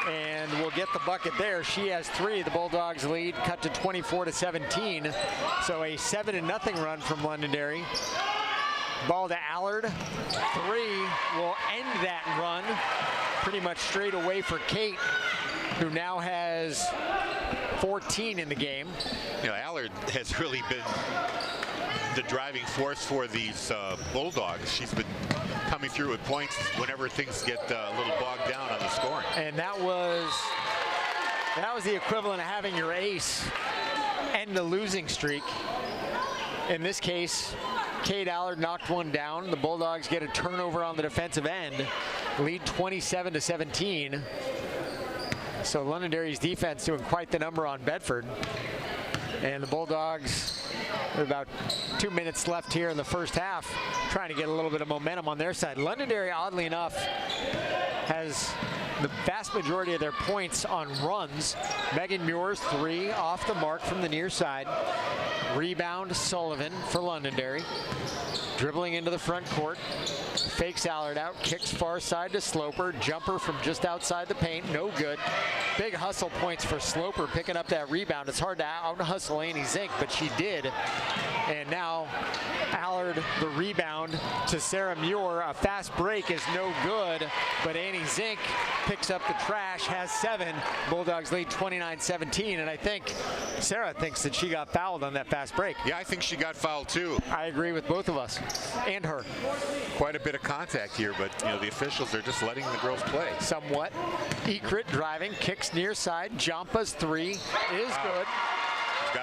and will get the bucket there. She has 3. The Bulldogs lead cut to 24-17. So a 7-0 run from Londonderry. Ball to Allard. 3 will end that run pretty much straight away for Kate, who now has 14 in the game. You know, Allard has really been the driving force for these Bulldogs. She's been coming through with points whenever things get a little bogged down on the scoring. And that was the equivalent of having your ace end the losing streak. In this case, Kate Allard knocked one down. The Bulldogs get a turnover on the defensive end, lead 27-17. So Londonderry's defense doing quite the number on Bedford. And the Bulldogs, with about 2 minutes left here in the first half, trying to get a little bit of momentum on their side. Londonderry, oddly enough, has the vast majority of their points on runs. Megan Muir's 3 off the mark from the near side. Rebound Sullivan for Londonderry. Dribbling into the front court. Fakes Allard out, kicks far side to Sloper. Jumper from just outside the paint, no good. Big hustle points for Sloper picking up that rebound. It's hard to out-hustle Annie Zink, but she did. And now Allard, the rebound to Sarah Muir. A fast break is no good, but Annie Zink picks up the trash, has 7. Bulldogs lead 29-17, and I think Sarah thinks that she got fouled on that fast break. Yeah, I think she got fouled too. I agree with both of us and her. Quite a bit of contact here, but you know the officials are just letting the girls play. Somewhat. Ekrit driving, kicks near side. Jampa's 3 is good.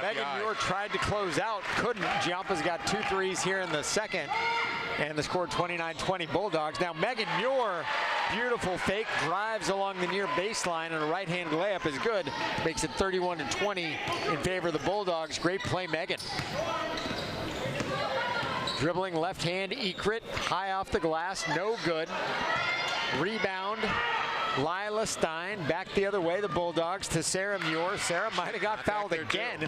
Megan Muir tried to close out, couldn't. Jampa's got 2 threes here in the second, and the score 29-20 Bulldogs. Now Megan Muir, beautiful fake, drives along the near baseline, and a right-handed layup is good. Makes it 31-20 in favor of the Bulldogs. Great play, Megan. Dribbling left hand, Ekrit, high off the glass, no good. Rebound, Lila Stein, back the other way, the Bulldogs to Sarah Muir. Sarah might have got fouled again.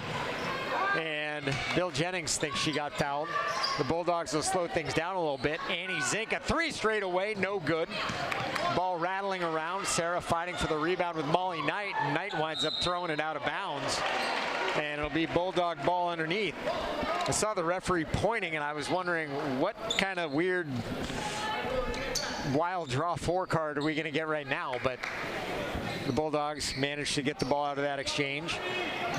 And Bill Jennings thinks she got fouled. The Bulldogs will slow things down a little bit. Annie Zink, a 3 straight away, no good. Ball rattling around. Sarah fighting for the rebound with Molly Knight. Knight winds up throwing it out of bounds. And it'll be Bulldog ball underneath. I saw the referee pointing, and I was wondering what kind of weird wild draw 4 card are we going to get right now, but the Bulldogs managed to get the ball out of that exchange.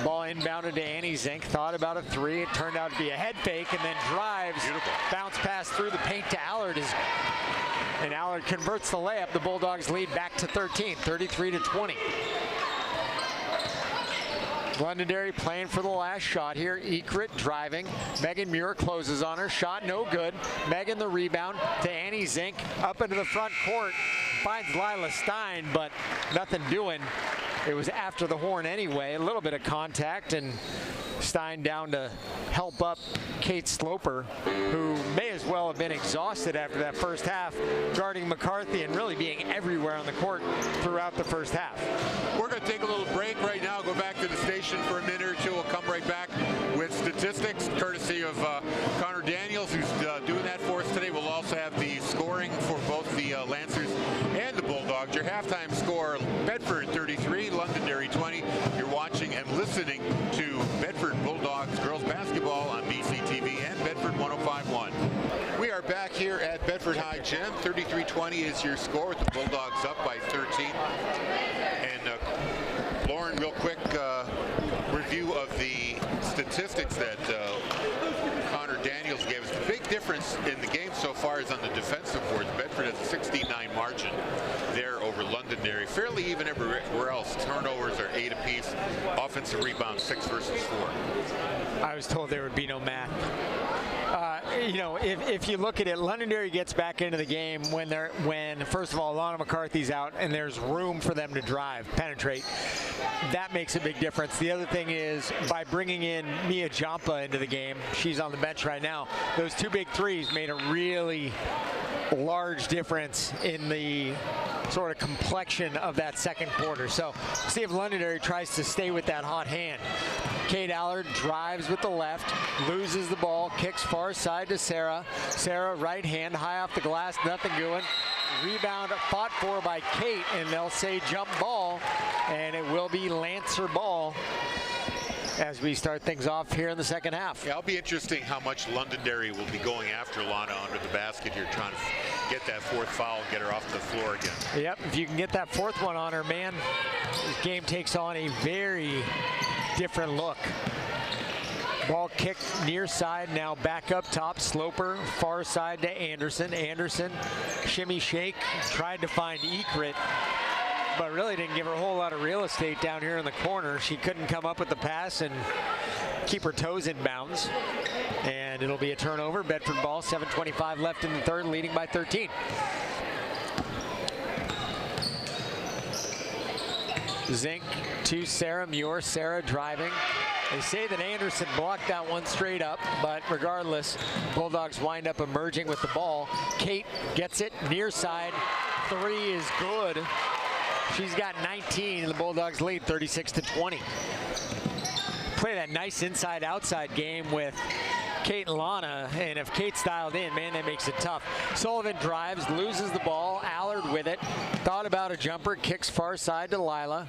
Ball inbounded to Annie Zink. Thought about a three. It turned out to be a head fake and then drives. Beautiful. Bounce pass through the paint to Allard. And Allard converts the layup. The Bulldogs lead back to 13, 33-20. Londonderry playing for the last shot here. Ekrit driving. Megan Muir closes on her. Shot no good. Megan the rebound to Annie Zink. Up into the front court. Finds Lila Stein, but nothing doing. It was after the horn anyway. A little bit of contact, and Stein down to help up Kate Sloper, who may as well have been exhausted after that first half, guarding McCarthy and really being everywhere on the court throughout the first half. We're going to take a little break right now, go back to the station for a minute or two. We'll come right back with statistics, courtesy of Connor Daniels, who's doing that for us today. We'll also have the scoring for both the Lancers and the Bulldogs. Your halftime score, Bedford 33, Londonderry 20. You're watching and listening to Bedford Bulldogs girls basketball on BCTV and Bedford 105.1. We are back here at Bedford High Gym. 33-20 is your score, with the Bulldogs up by 13. And Lauren, real quick review of the statistics that Connor Daniels gave us. The big difference in the game so far is on the defensive boards. Bedford has a 69 margin there over Londonderry. Fairly even everywhere else. Turnovers are 8 apiece. Offensive rebounds 6 versus 4. I was told there would be no math. You know, if you look at it, Londonderry gets back into the game when first of all Lana McCarthy's out and there's room for them to drive, penetrate. That makes a big difference. The other thing is, by bringing in Mia Jampa into the game, she's on the bench right now, those 2 big threes made a really large difference in the sort of complexion of that second quarter. So see if Londonderry tries to stay with that hot hand. Kate Allard drives with the left, loses the ball, kicks far side to Sarah. Sarah right hand, high off the glass, nothing doing. Rebound fought for by Kate, and they'll say jump ball, and it will be Lancer ball as we start things off here in the second half. Yeah, it'll be interesting how much Londonderry will be going after Lana under the basket here, trying to get that 4th foul and get her off the floor again. Yep, if you can get that 4th one on her, man, this game takes on a very different look. Ball kicked near side, now back up top. Sloper, far side to Anderson. Anderson, shimmy shake, tried to find Ekrit, but really didn't give her a whole lot of real estate down here in the corner. She couldn't come up with the pass and keep her toes in bounds. And it'll be a turnover. Bedford ball, 7:25 left in the third, leading by 13. Zink to Sarah Muir. Sarah driving. They say that Anderson blocked that one straight up, but regardless, Bulldogs wind up emerging with the ball. Kate gets it near side. 3 is good. She's got 19, and the Bulldogs lead 36-20. Play that nice inside-outside game with Kate and Lana, and if Kate's dialed in, man, that makes it tough. Sullivan drives, loses the ball. Allard with it. Thought about a jumper, kicks far side to Lila.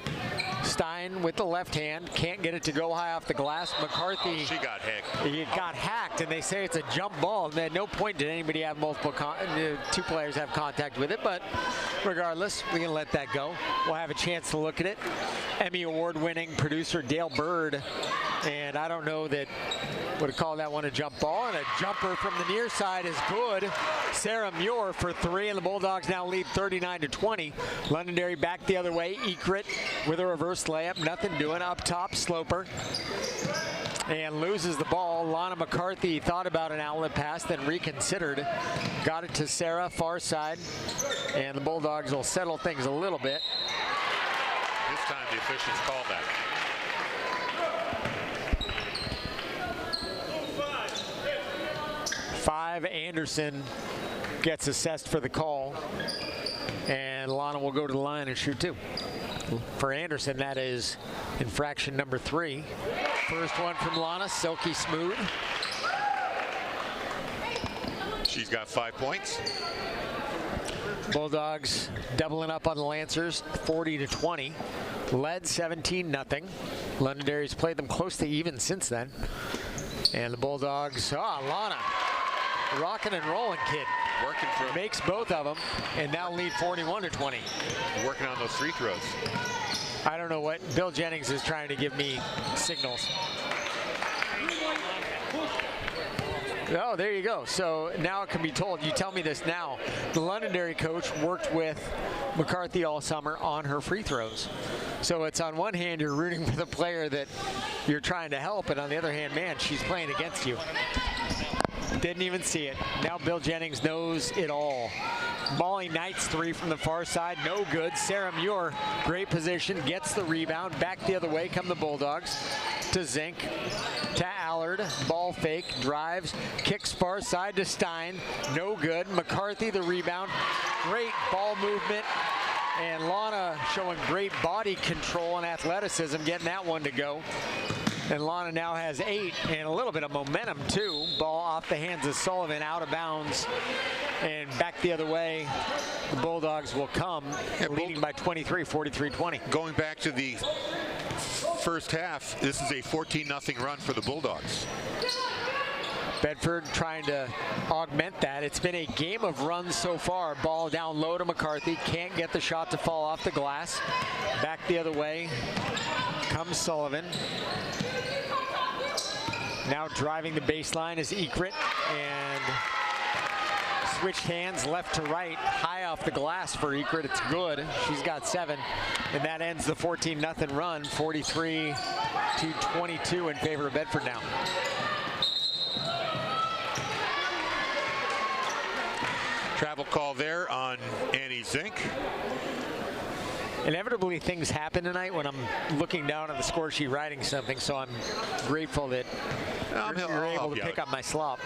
Stein with the left hand, can't get it to go high off the glass. McCarthy, she got hacked. He got hacked, and they say it's a jump ball. And at no point did anybody have multiple, 2 players have contact with it, but regardless, we can let that go. We'll have a chance to look at it. Emmy Award-winning producer Dale Bird, and I don't know that would have called that one a jump ball, and a jumper from the near side is good. Sarah Muir for 3, and the Bulldogs now lead 39-20. Londonderry back the other way. Ekrit with a reverse layup, nothing doing. Up top, Sloper, and loses the ball. Lana McCarthy thought about an outlet pass, then reconsidered. Got it to Sarah, far side, and the Bulldogs will settle things a little bit. This time the officials called that. Anderson gets assessed for the call, and Lana will go to the line and shoot 2. For Anderson, that is infraction number 3. First one from Lana, silky smooth. She's got 5 points. Bulldogs doubling up on the Lancers, 40-20. Led 17-0. Londonderry's played them close to even since then. And the Bulldogs, Lana rocking and rolling kid. Working for Makes both of them, and now lead 41-20. working on those free throws. I don't know what Bill Jennings is trying to give me signals. Oh, there you go. So now it can be told. You tell me this now. The Londonderry coach worked with McCarthy all summer on her free throws. So it's on one hand you're rooting for the player that you're trying to help, and on the other hand, man, she's playing against you. Didn't even see it. Now Bill Jennings knows it all. Molly Knight's three from the far side, no good. Sarah Muir, great position, gets the rebound. Back the other way come the Bulldogs to Zink, to Allard. Ball fake, drives, kicks far side to Stein, no good. McCarthy the rebound. Great ball movement. And Lana showing great body control and athleticism, getting that one to go. And Lana now has 8 and a little bit of momentum too. Ball off the hands of Sullivan, out of bounds. And back the other way, the Bulldogs will come, leading by 23, 43-20. Going back to the first half, this is a 14-0 run for the Bulldogs. Bedford trying to augment that. It's been a game of runs so far. Ball down low to McCarthy. Can't get the shot to fall off the glass. Back the other way comes Sullivan. Now driving the baseline is Ekrit, and switched hands left to right, high off the glass for Ekrit. It's good. She's got 7, and that ends the 14-0 run, 43-22 in favor of Bedford now. Travel call there on Annie Zink. Inevitably, things happen tonight when I'm looking down at the score sheet writing something, so I'm grateful that you're able to pick up my slop.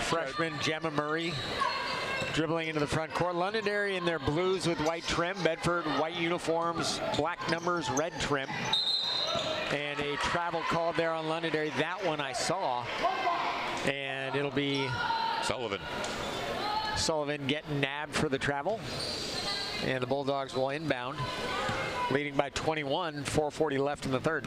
Freshman Gemma Murray dribbling into the front court. Londonderry in their blues with white trim. Bedford white uniforms, black numbers, red trim. And a travel call there on Londonderry. That one I saw. And it'll be Sullivan getting nabbed for the travel. And the Bulldogs will inbound, leading by 21, 4:40 left in the third.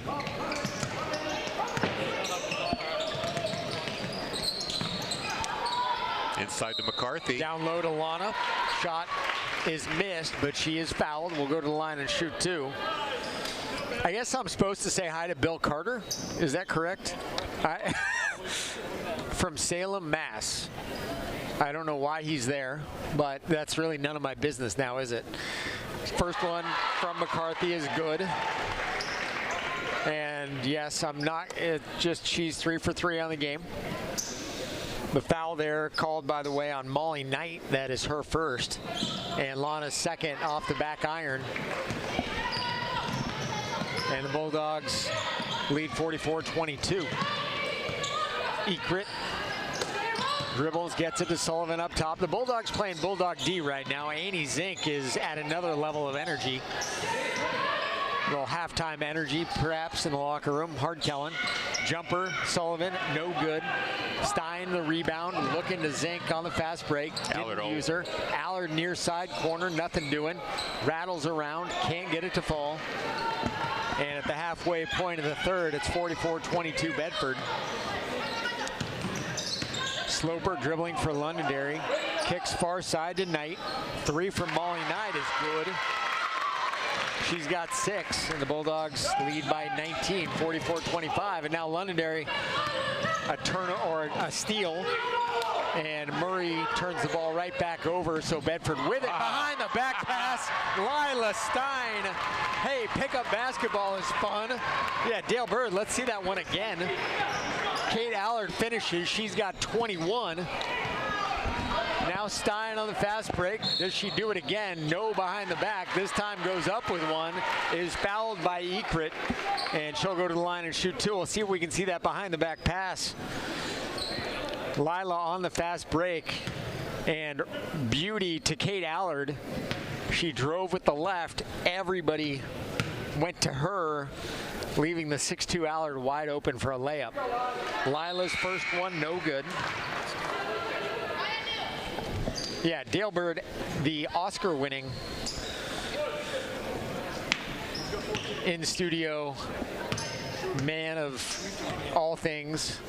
Inside to McCarthy. Down low to Lana. Shot is missed, but she is fouled. We'll go to the line and shoot 2. I guess I'm supposed to say hi to Bill Carter. Is that correct? From Salem, Mass. I don't know why he's there, but that's really none of my business now, is it? First one from McCarthy is good. And yes, she's 3 for 3 on the game. The foul there called, by the way, on Molly Knight. That is her first. And Lana's second off the back iron. And the Bulldogs lead 44-22. Ekrit dribbles, gets it to Sullivan up top. The Bulldogs playing Bulldog D right now. Annie Zink is at another level of energy. A little halftime energy, perhaps, in the locker room. Hardkellen. Jumper, Sullivan, no good. Stein, the rebound, looking to Zink on the fast break. Didn't use her. Allard near side corner, nothing doing. Rattles around, can't get it to fall. And at the halfway point of the third, it's 44-22 Bedford. Sloper dribbling for Londonderry. Kicks far side to Knight. 3 from Molly Knight is good. She's got 6, and the Bulldogs lead by 19, 44-25. And now Londonderry, a steal, and Murray turns the ball right back over, so Bedford with it. Behind the back pass, Lila Stein. Hey, pickup basketball is fun. Yeah, Dale Bird, let's see that one again. Kate Allard finishes, she's got 21. Now Stein on the fast break. Does she do it again? No, behind the back. This time goes up with one. Is fouled by Ekrit, and she'll go to the line and shoot 2. We'll see if we can see that behind the back pass. Lila on the fast break, and beauty to Kate Allard. She drove with the left. Everybody went to her, leaving the 6'2" Allard wide open for a layup. Lila's first one, no good. Yeah, Dale Bird, the Oscar-winning in-studio man of all things.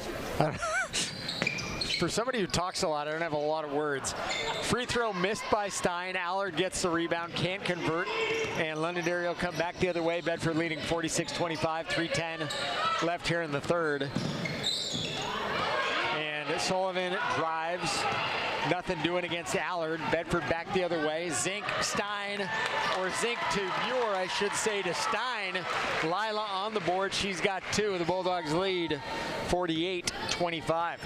For somebody who talks a lot, I don't have a lot of words. Free throw missed by Stein. Allard gets the rebound, can't convert, and Londonderry will come back the other way. Bedford leading 46-25, 3:10 left here in the third. And Sullivan drives. Nothing doing against Allard. Bedford back the other way. Zink, Stein, or Zink to Muir, I should say, to Stein. Lila on the board. She's got 2. The Bulldogs lead 48-25.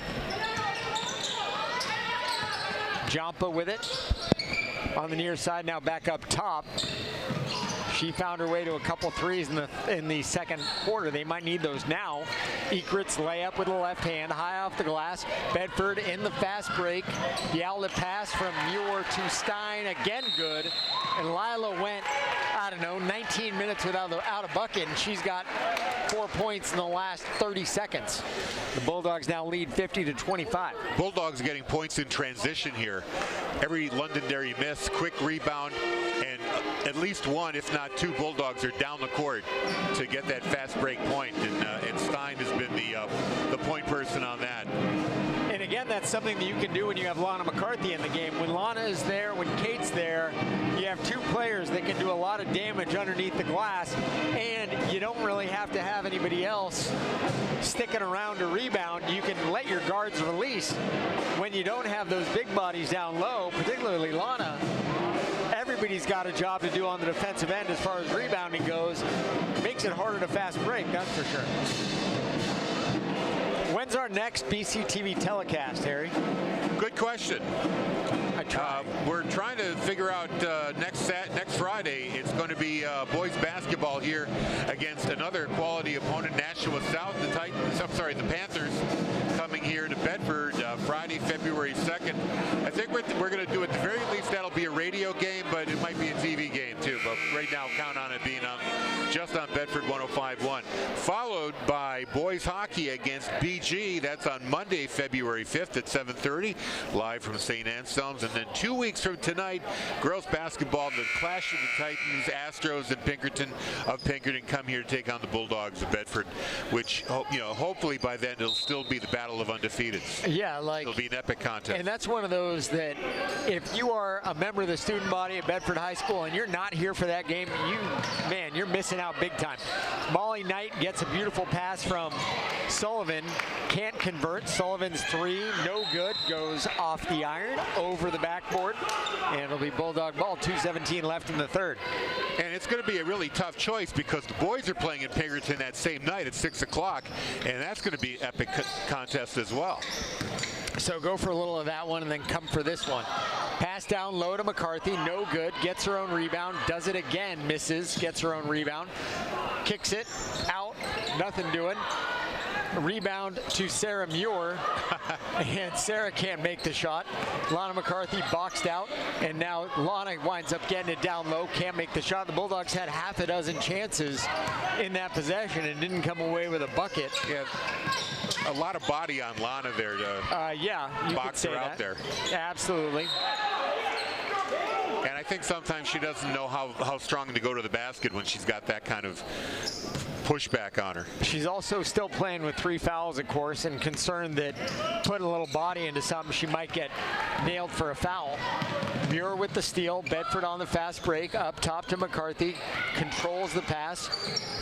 Jampa with it on the near side, now back up top. She found her way to a couple threes in the second quarter. They might need those now. Ekritz layup with the left hand, high off the glass. Bedford in the fast break. The outlet pass from Muir to Stein, again good. And Lila went, I don't know, 19 minutes without a bucket, and she's got 4 points in the last 30 seconds. The Bulldogs now lead 50-25. Bulldogs getting points in transition here. Every Londonderry miss, quick rebound, and at least one, if not 2 Bulldogs are down the court to get that fast break point, and Stein has been the point person on that. And again, that's something that you can do when you have Lana McCarthy in the game. When Lana is there, when Kate's there, you have 2 players that can do a lot of damage underneath the glass, and you don't really have to have anybody else sticking around to rebound. You can let your guards release. When you don't have those big bodies down low, particularly Lana, everybody's got a job to do on the defensive end as far as rebounding goes. Makes it harder to fast break, that's for sure. When's our next BCTV telecast, Harry? Good question. We're trying to figure out next Friday. It's going to be boys basketball here against another quality opponent, Nashua South. The Panthers coming here to Bedford Friday, February 2nd. I think we're going to do, at the very least, that'll be a radio game, but it might be a TV game too. But right now, count on it being just on Bedford 105.1. Followed by boys hockey against BG. That's on Monday, February 5th at 7:30, live from St. Anselm's. And then 2 weeks from tonight, girls basketball, the clash of the Titans, Astros and Pinkerton of Pinkerton come here to take on the Bulldogs of Bedford, which, hopefully by then it'll still be the battle of undefeateds. Yeah, it'll be an epic contest. And that's one of those that if you are a member of the student body at Bedford High School and you're not here for that game, you're missing out big time. Molly Knight gets a beautiful pass from Sullivan, can't convert. Sullivan's 3, no good, goes off the iron, over the backboard, and it'll be Bulldog ball. 2:17 left in the third. And it's going to be a really tough choice because the boys are playing in Pinkerton that same night at 6 o'clock, and that's going to be an epic contest as well. So go for a little of that one and then come for this one. Pass down low to McCarthy, no good, gets her own rebound, does it again, misses, gets her own rebound, kicks it out, nothing doing. Rebound to Sarah Muir, and Sarah can't make the shot. Lana McCarthy boxed out, and now Lana winds up getting it down low, can't make the shot. The Bulldogs had half a dozen chances in that possession and didn't come away with a bucket. Yeah, a lot of body on Lana there to box her out there. Absolutely. And I think sometimes she doesn't know how strong to go to the basket when she's got that kind of pushback on her. She's also still playing with 3 fouls, of course, and concerned that putting a little body into something, she might get nailed for a foul. Muir with the steal, Bedford on the fast break, up top to McCarthy, controls the pass,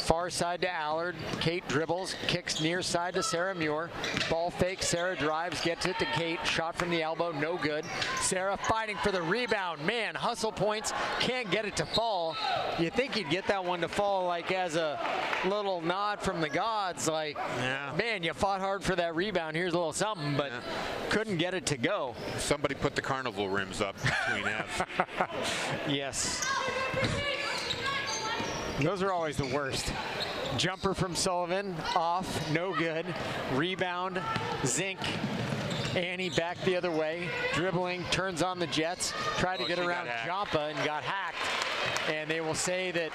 far side to Allard, Kate dribbles, kicks near side to Sarah Muir, ball fake, Sarah drives, gets it to Kate, shot from the elbow, no good. Sarah fighting for the rebound, man, hustle points, can't get it to fall. You think you'd get that one to fall like as a little nod from the gods, like, man, you fought hard for that rebound, here's a little something, but couldn't get it to go. Somebody put the carnival rims up between halves. Yes. Those are always the worst. Jumper from Sullivan, off, no good. Rebound, Zink. Annie back the other way, dribbling, turns on the Jets, tried to get around Jampa and got hacked. And they will say that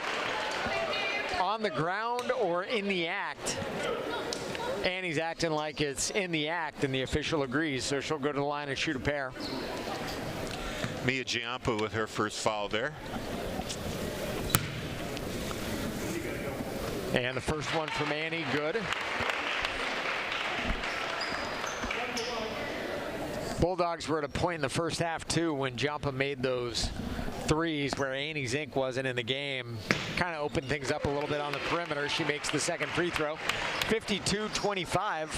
on the ground or in the act, Annie's acting like it's in the act, and the official agrees, so she'll go to the line and shoot a pair. Mia Giampa with her first foul there. And the first one from Annie, good. Bulldogs were at a point in the first half, too, when Jumpa made those threes where Annie Zink wasn't in the game. Kind of opened things up a little bit on the perimeter. She makes the second free throw. 52-25.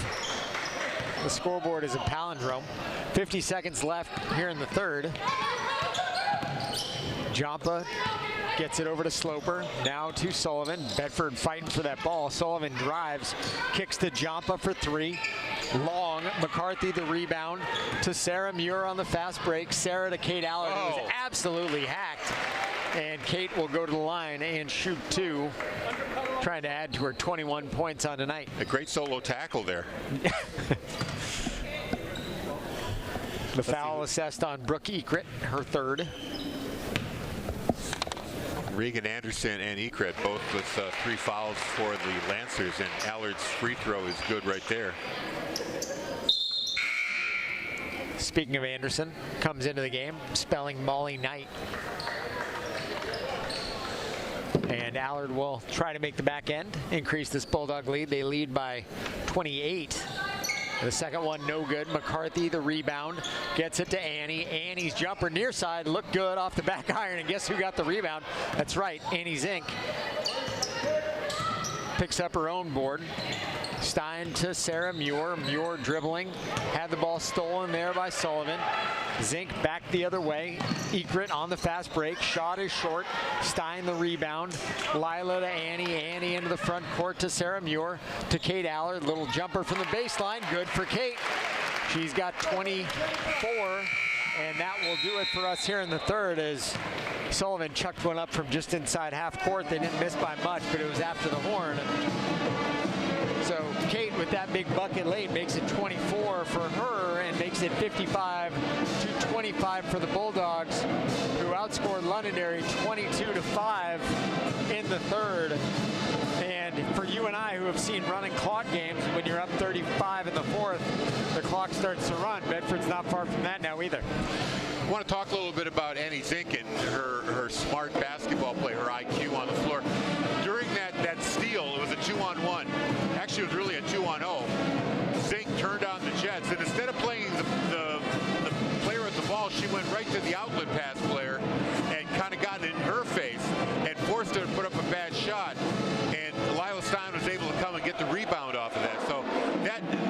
The scoreboard is a palindrome. 50 seconds left here in the third. Jumpa gets it over to Sloper. Now to Sullivan. Bedford fighting for that ball. Sullivan drives, kicks to Jumpa for three. Long. McCarthy the rebound to Sarah Muir on the fast break. Sarah to Kate Allard, who was absolutely hacked. And Kate will go to the line and shoot two, trying to add to her 21 points on tonight. A great solo tackle there. The foul assessed on Brooke Ekrit, her third. Regan Anderson and Ekrit both with 3 fouls for the Lancers, and Allard's free throw is good right there. Speaking of Anderson, comes into the game, spelling Molly Knight. And Allard will try to make the back end, increase this Bulldog lead. They lead by 28. The second one no good. McCarthy the rebound, gets it to Annie. Annie's jumper near side looked good off the back iron, and guess who got the rebound? That's right, Annie Zink. Picks up her own board. Stein to Sarah Muir. Muir dribbling, had the ball stolen there by Sullivan. Zink back the other way. Ekrit on the fast break. Shot is short. Stein the rebound. Lila to Annie. Annie into the front court to Sarah Muir. To Kate Allard. Little jumper from the baseline. Good for Kate. She's got 24. And that will do it for us here in the third as Sullivan chucked one up from just inside half court. They didn't miss by much, but it was after the horn. So Kate, with that big bucket late, makes it 24 for her and makes it 55-25 for the Bulldogs, who outscored Londonderry 22-5 in the third. And for you and I, who have seen running clock games, when you're up 35 in the fourth, the clock starts to run. Bedford's not far from that now either. I want to talk a little bit about Annie Zink and her smart basketball play, her IQ on the floor. During that steal, it was a 2-on-1. Actually, it was really a 2-on-0. Zink turned on the Jets, and instead of playing the player at the ball, she went right to the outlet pass player and kind of got in her face and forced her to put up a bad shot. And Lila Stein was able to come and get the rebound off of that. So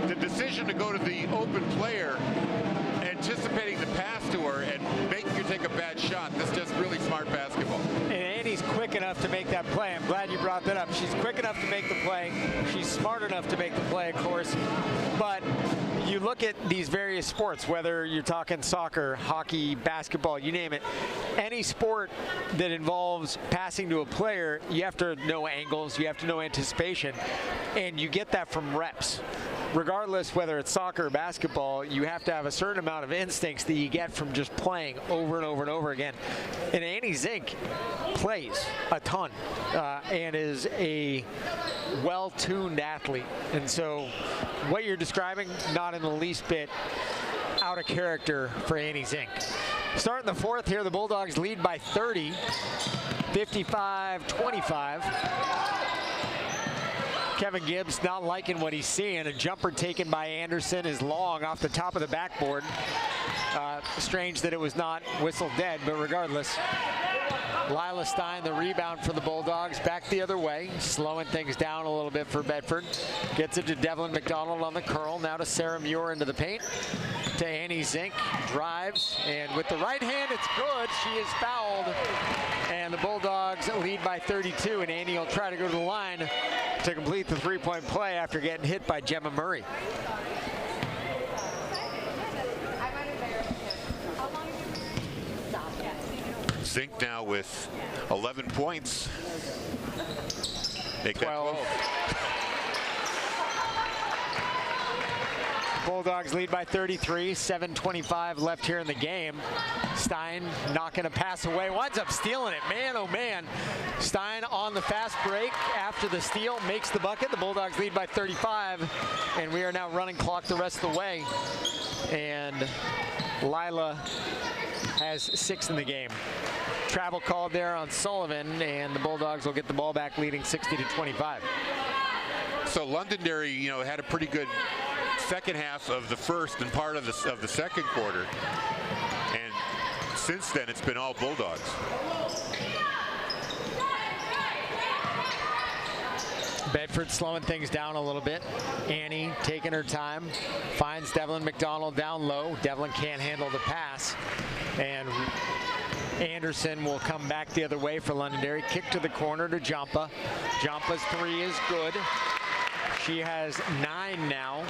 the decision to go to the open player, anticipating the pass to her and making her take a bad shot, that's just really smart basketball. And Annie's quick enough to make that play. I'm glad you brought that up. She's quick enough to make the play. She's smart enough to make the play, of course. But you look at these various sports, whether you're talking soccer, hockey, basketball, you name it, any sport that involves passing to a player, you have to know angles, you have to know anticipation, and you get that from reps. Regardless whether it's soccer or basketball, you have to have a certain amount of instincts that you get from just playing over and over and over again. And Annie Zink plays a ton and is a well-tuned athlete. And so what you're describing, not in the least bit out of character for Annie Zink. Starting the fourth here, the Bulldogs lead by 30, 55-25. Kevin Gibbs not liking what he's seeing. A jumper taken by Anderson is long off the top of the backboard. Strange that it was not whistled dead, but regardless. Lila Stein, the rebound for the Bulldogs, back the other way, slowing things down a little bit for Bedford. Gets it to Devlin McDonald on the curl, now to Sarah Muir into the paint. To Annie Zink, drives, and with the right hand, it's good. She is fouled, and the Bulldogs lead by 32, and Annie will try to go to the line to complete the three-point play after getting hit by Gemma Murray. Zink now with 11 points. Make that 12. Bulldogs lead by 33, 7:25 left here in the game. Stein knocking a pass away, winds up stealing it. Man, oh man. Stein on the fast break after the steal, makes the bucket. The Bulldogs lead by 35, and we are now running clock the rest of the way. And Lila has 6 in the game. Travel called there on Sullivan, and the Bulldogs will get the ball back, leading 60-25. So Londonderry, had a pretty good second half of the first and part of the second quarter. And since then, it's been all Bulldogs. Bedford slowing things down a little bit. Annie taking her time, finds Devlin McDonald down low. Devlin can't handle the pass, and Anderson will come back the other way for Londonderry. Kick to the corner to Jampa. Jampa's three is good. She has 9 now.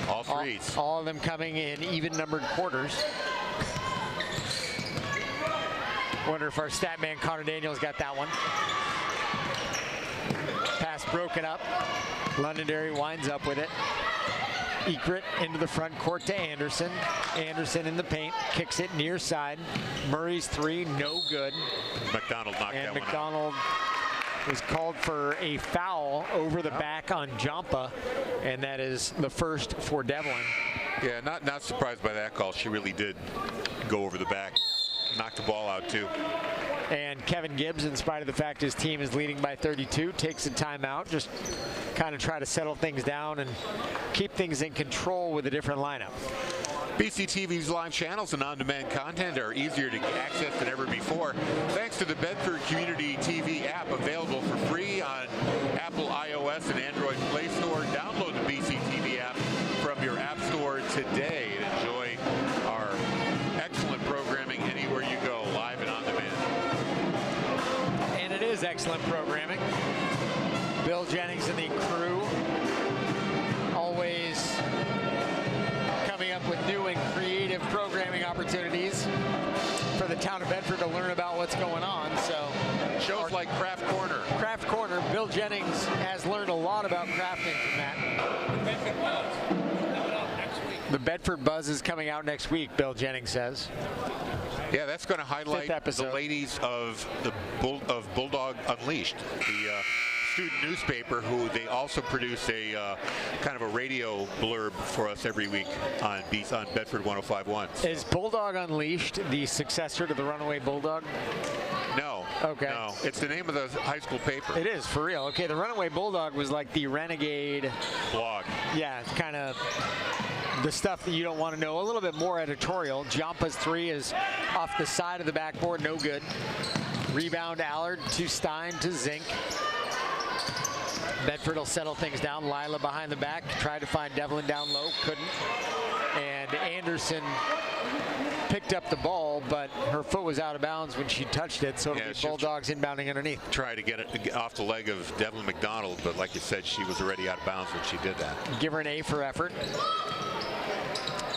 All threes. All of them coming in even-numbered quarters. Wonder if our stat man Connor Daniels got that one. Pass broken up. Londonderry winds up with it. Ekrit into the front court to Anderson. Anderson in the paint, kicks it near side. Murray's three, no good. McDonald knocked that one out. McDonald was called for a foul over the back on Jampa, and that is the first for Devlin. Yeah, not surprised by that call. She really did go over the back. Knocked the ball out too. And Kevin Gibbs, in spite of the fact his team is leading by 32, takes a timeout, just kind of try to settle things down and keep things in control with a different lineup. BCTV's live channels and on-demand content are easier to access than ever before, thanks to the Bedford Community TV app, available for free on Apple iOS and Android Play Store. Download the BCTV app from your app store today and enjoy our excellent programming anywhere you go, live and on demand. And it is excellent programming. Bill Jennings and the crew always coming up with new and creative programming opportunities for the town of Bedford to learn about what's going on. So shows like Craft Corner. Craft Corner. Bill Jennings has learned a lot about crafting from that. The Bedford Buzz is coming out next week, Bill Jennings says. Yeah, that's going to highlight the ladies of Bulldog Unleashed, the student newspaper, who they also produce a kind of a radio blurb for us every week on Bedford 105.1. Is Bulldog Unleashed the successor to the Runaway Bulldog? No. Okay. No, it's the name of the high school paper. It is, for real. Okay, the Runaway Bulldog was like the Renegade blog. Yeah, it's kind of the stuff that you don't want to know. A little bit more editorial. Jampa's three is off the side of the backboard, no good. Rebound Allard to Stein to Zink. Bedford will settle things down. Lila behind the back, tried to find Devlin down low, couldn't. And Anderson picked up the ball, but her foot was out of bounds when she touched it, so it'll be Bulldogs inbounding underneath. Try to get it off the leg of Devlin McDonald, but like you said, she was already out of bounds when she did that. Give her an A for effort.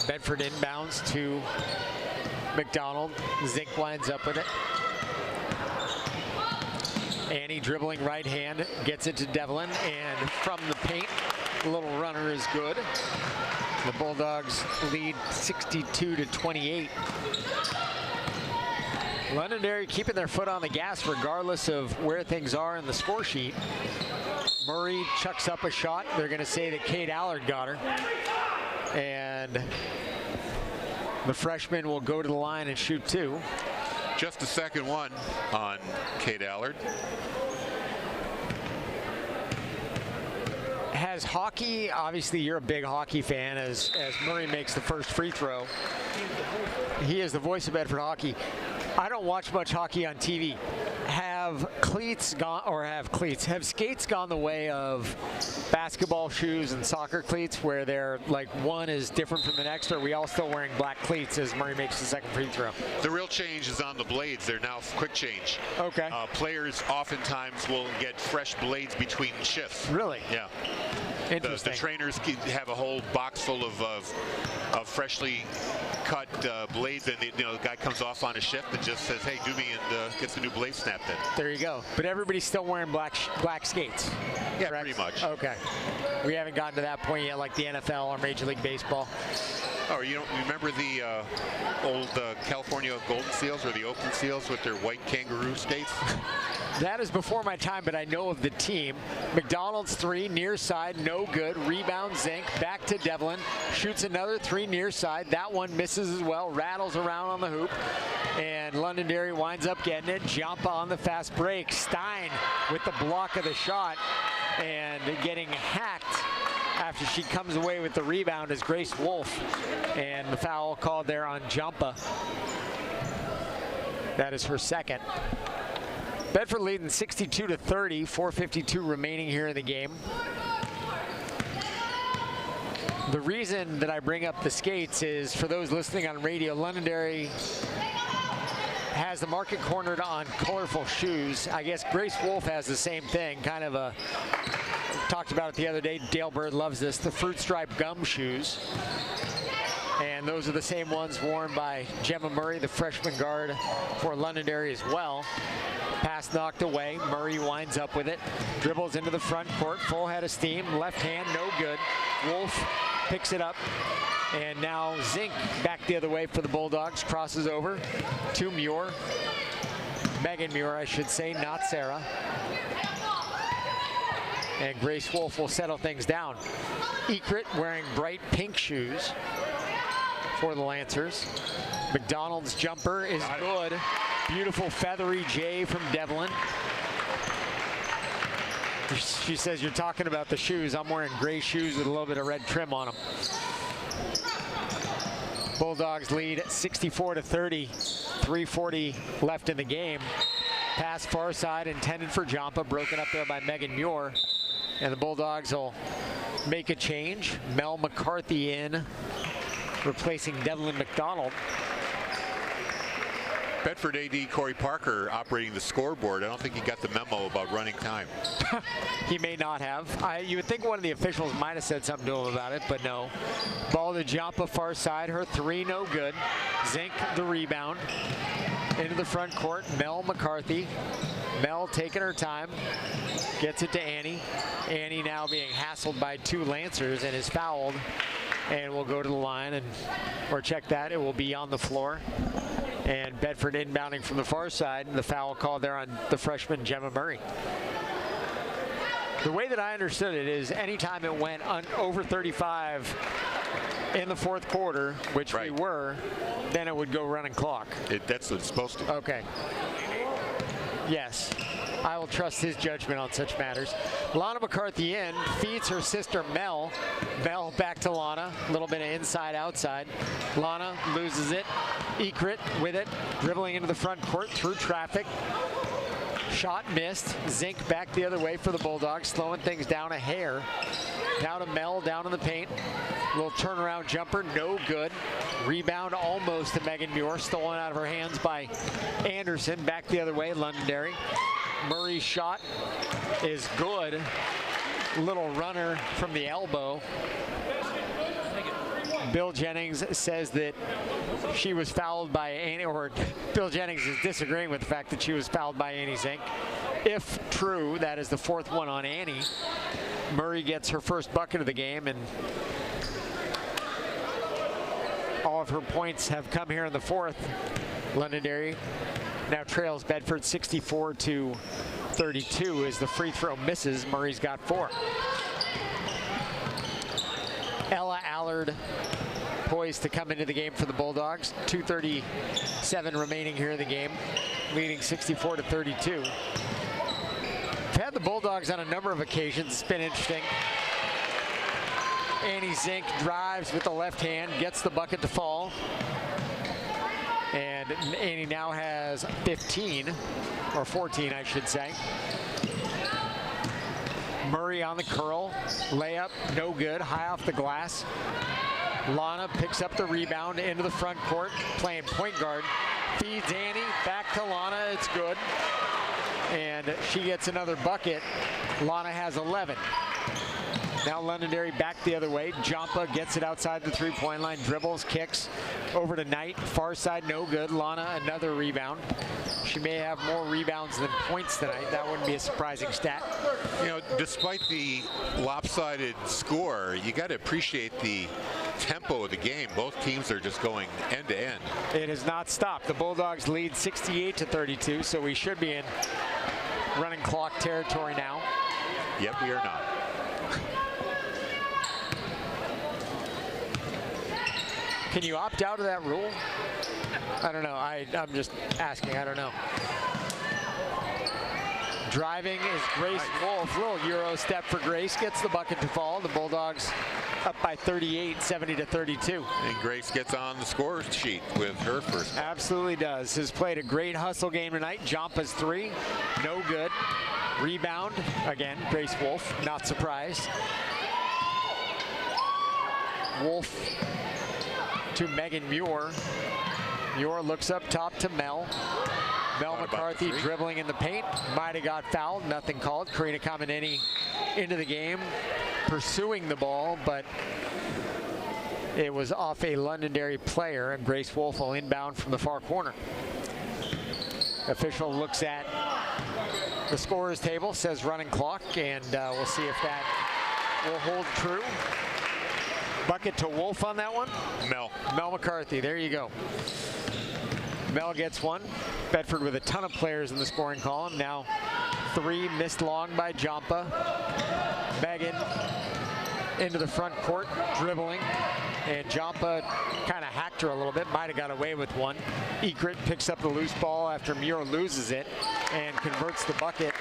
Bedford inbounds to McDonald. Zink winds up with it. Annie dribbling right hand, gets it to Devlin, and from the paint, a little runner is good. The Bulldogs lead 62-28. Londonderry keeping their foot on the gas regardless of where things are in the score sheet. Murray chucks up a shot. They're going to say that Kate Allard got her. And the freshman will go to the line and shoot two. Just the second one on Kate Allard. Has hockey, obviously you're a big hockey fan, as Murray makes the first free throw. He is the voice of Bedford hockey. I don't watch much hockey on TV. Have skates gone the way of basketball shoes and soccer cleats, where they're like one is different from the next, or are we all still wearing black cleats as Murray makes the second free throw? The real change is on the blades. They're now quick change. Okay. Players oftentimes will get fresh blades between shifts. Really? Yeah. Interesting. The trainers have a whole box full of freshly cut blades, and the guy comes off on a shift and just says, "Hey, do me," and gets the new blade snapped in. There you go. But everybody's still wearing black skates. Yeah, correct? pretty much. Okay. We haven't gotten to that point yet, like the NFL or Major League Baseball. Oh, you don't remember the old California Golden Seals or the Oakland Seals with their white kangaroo skates? That is before my time, but I know of the team. McDonald's three, near side, no good. Rebound, Zink, back to Devlin. Shoots another three near side. That one misses as well, rattles around on the hoop. And Londonderry winds up getting it. Jampa on the fast break. Stein with the block of the shot and getting hacked after she comes away with the rebound is Grace Wolf, and the foul called there on Jumpa. That is her second. Bedford leading 62-30, 4:52 remaining here in the game. The reason that I bring up the skates is, for those listening on radio, Londonderry has the market cornered on colorful shoes. I guess Grace Wolf has the same thing, kind of a, talked about it the other day, Dale Bird loves this, the fruit stripe gum shoes. And those are the same ones worn by Gemma Murray, the freshman guard for Londonderry as well. Pass knocked away, Murray winds up with it, dribbles into the front court, full head of steam, left hand, no good. Wolf picks it up, and now Zink back the other way for the Bulldogs, crosses over to Muir. Megan Muir, I should say, not Sarah. And Grace Wolf will settle things down. Ekrit wearing bright pink shoes for the Lancers. McDonald's jumper is good. Beautiful feathery J from Devlin. She says, you're talking about the shoes. I'm wearing gray shoes with a little bit of red trim on them. Bulldogs lead 64-30. 3:40 left in the game. Pass far side intended for Jumpa, broken up there by Megan Muir. And the Bulldogs will make a change. Mel McCarthy in, replacing Devlin McDonald. Bedford AD Corey Parker operating the scoreboard. I don't think he got the memo about running time. He may not have. You would think one of the officials might have said something to him about it, but no. Ball to Jumpa, far side. Her three, no good. Zink the rebound. Into the front court, Mel McCarthy. Mel taking her time. Gets it to Annie. Annie now being hassled by two Lancers and is fouled. And will go to the line or check that. It will be on the floor. And Bedford inbounding from the far side. The foul called there on the freshman Gemma Murray. The way that I understood it is anytime it went over 35 in the fourth quarter, which we were, then it would go running clock. That's what it's supposed to. Okay. Yes. I will trust his judgment on such matters. Lana McCarthy in, feeds her sister Mel. Mel back to Lana, a little bit of inside-outside. Lana loses it. Ekrit with it, dribbling into the front court through traffic. Shot missed. Zink back the other way for the Bulldogs, slowing things down a hair. Down to Mel, down in the paint. Little turnaround jumper, no good. Rebound almost to Megan Muir, stolen out of her hands by Anderson. Back the other way, Londonderry. Murray's shot is good. Little runner from the elbow. Bill Jennings says that she was fouled by Annie, or Bill Jennings is disagreeing with the fact that she was fouled by Annie Zink. If true, that is the fourth one on Annie. Murray gets her first bucket of the game, and all of her points have come here in the fourth. Londonderry now trails Bedford 64-32 as the free throw misses. Murray's got 4. Ella Allard poised to come into the game for the Bulldogs. 2:37 remaining here in the game, leading 64-32. We've had the Bulldogs on a number of occasions. It's been interesting. Annie Zink drives with the left hand, gets the bucket to fall. And Annie now has 15, or 14, I should say. Murray on the curl, layup, no good, high off the glass. Lana picks up the rebound into the front court, playing point guard. Feeds Annie, back to Lana, it's good. And she gets another bucket. Lana has 11. Now Londonderry back the other way. Jumpa gets it outside the three-point line, dribbles, kicks over to Knight. Far side, no good. Lana, another rebound. She may have more rebounds than points tonight. That wouldn't be a surprising stat. You know, despite the lopsided score, you got to appreciate the tempo of the game. Both teams are just going end to end. It has not stopped. The Bulldogs lead 68-32, so we should be in running clock territory now. Yet we are not. Can you opt out of that rule? I don't know. I'm just asking. I don't know. Driving is Grace Wolf. Little Euro step for Grace. Gets the bucket to fall. The Bulldogs up by 38, 70-32. And Grace gets on the score sheet with her first. Absolutely does. Has played a great hustle game tonight. Jompa's three, no good. Rebound, again, Grace Wolf, not surprised. Wolf to Megan Muir. Muir looks up top to Mel. Mel McCarthy dribbling in the paint. Might have got fouled, nothing called. Karina Kameneni into the game, pursuing the ball, but it was off a Londonderry player, and Grace Wolf will inbound from the far corner. Official looks at the scorer's table, says running clock, and we'll see if that will hold true. Bucket to Wolf on that one. Mel McCarthy, there you go. Mel gets one. Bedford with a ton of players in the scoring column. Now three missed long by Jompa. Megan into the front court, dribbling. And Jompa kind of hacked her a little bit, might have got away with one. Ekrit picks up the loose ball after Muir loses it and converts the bucket.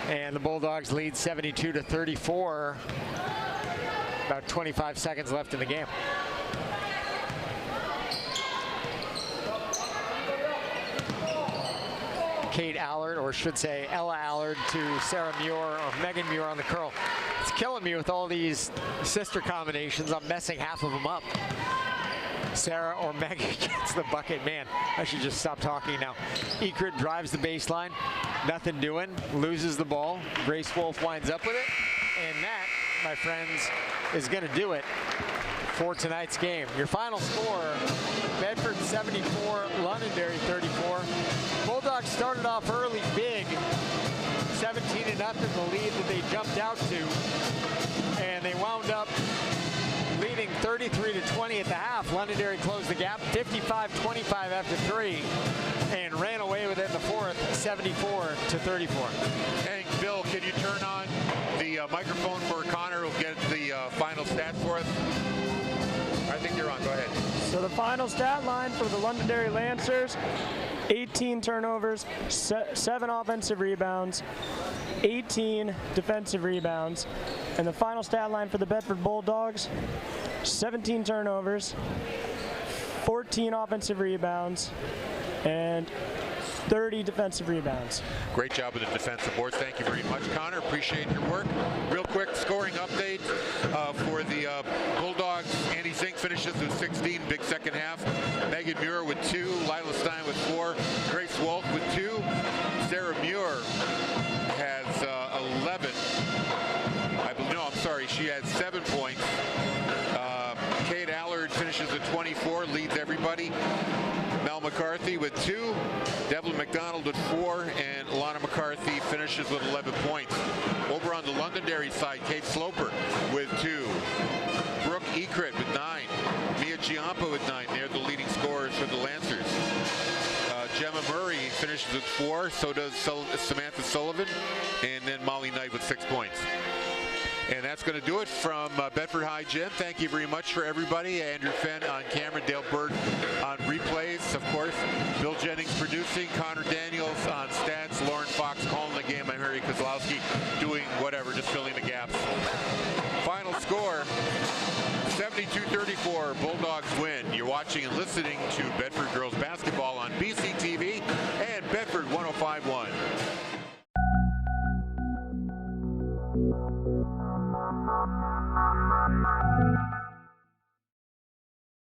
And the Bulldogs lead 72-34. About 25 seconds left in the game. Kate Allard, or should say Ella Allard, to Sarah Muir, or Megan Muir on the curl. It's killing me with all these sister combinations. I'm messing half of them up. Sarah or Megan gets the bucket. Man, I should just stop talking now. Ekrit drives the baseline. Nothing doing. Loses the ball. Grace Wolf winds up with it. And that, my friends, is going to do it for tonight's game. Your final score, Bedford 74, Londonderry 34. Bulldogs started off early big, 17-0 the lead that they jumped out to, and they wound up leading 33-20 at the half. Londonderry closed the gap 55-25 after three and ran away with it in the fourth, 74-34. Hey, Bill, can you turn on the microphone for Connor? We'll get the final stats for us. I think you're on. Go ahead. So the final stat line for the Londonderry Lancers: 18 turnovers, 7 offensive rebounds, 18 defensive rebounds. And the final stat line for the Bedford Bulldogs: 17 turnovers, 14 offensive rebounds, and 30 defensive rebounds. Great job with the defensive boards. Thank you very much, Connor. Appreciate your work. Real quick scoring update for the Bulldogs. Andy Zink finishes with 16, big second half. Megan Muir with 2, Lila Stein with 4, Grace Wolf with 2. Sarah Muir has 11. She had 7 points. Kate Allard finishes at 24, leads everybody. Mel McCarthy with 2, Devlin McDonald with 4, and Lana McCarthy finishes with 11 points. Over on the Londonderry side, Kate Sloper with 2, Brooke Ekrit with 9, Mia Giampa with 9. They're the leading scorers for the Lancers. Gemma Murray finishes with 4, so does Samantha Sullivan, and then Molly Knight with 6 points. And that's going to do it from Bedford High Gym. Thank you very much for everybody. Andrew Fenn on camera, Dale Bird on replays, of course. Bill Jennings producing, Connor Daniels on stats, Lauren Fox calling the game. I'm Harry Kozlowski doing whatever, just filling the gaps. Final score, 72-34, Bulldogs win. You're watching and listening to Bedford Girls Basketball on BCTV and Bedford 105.1.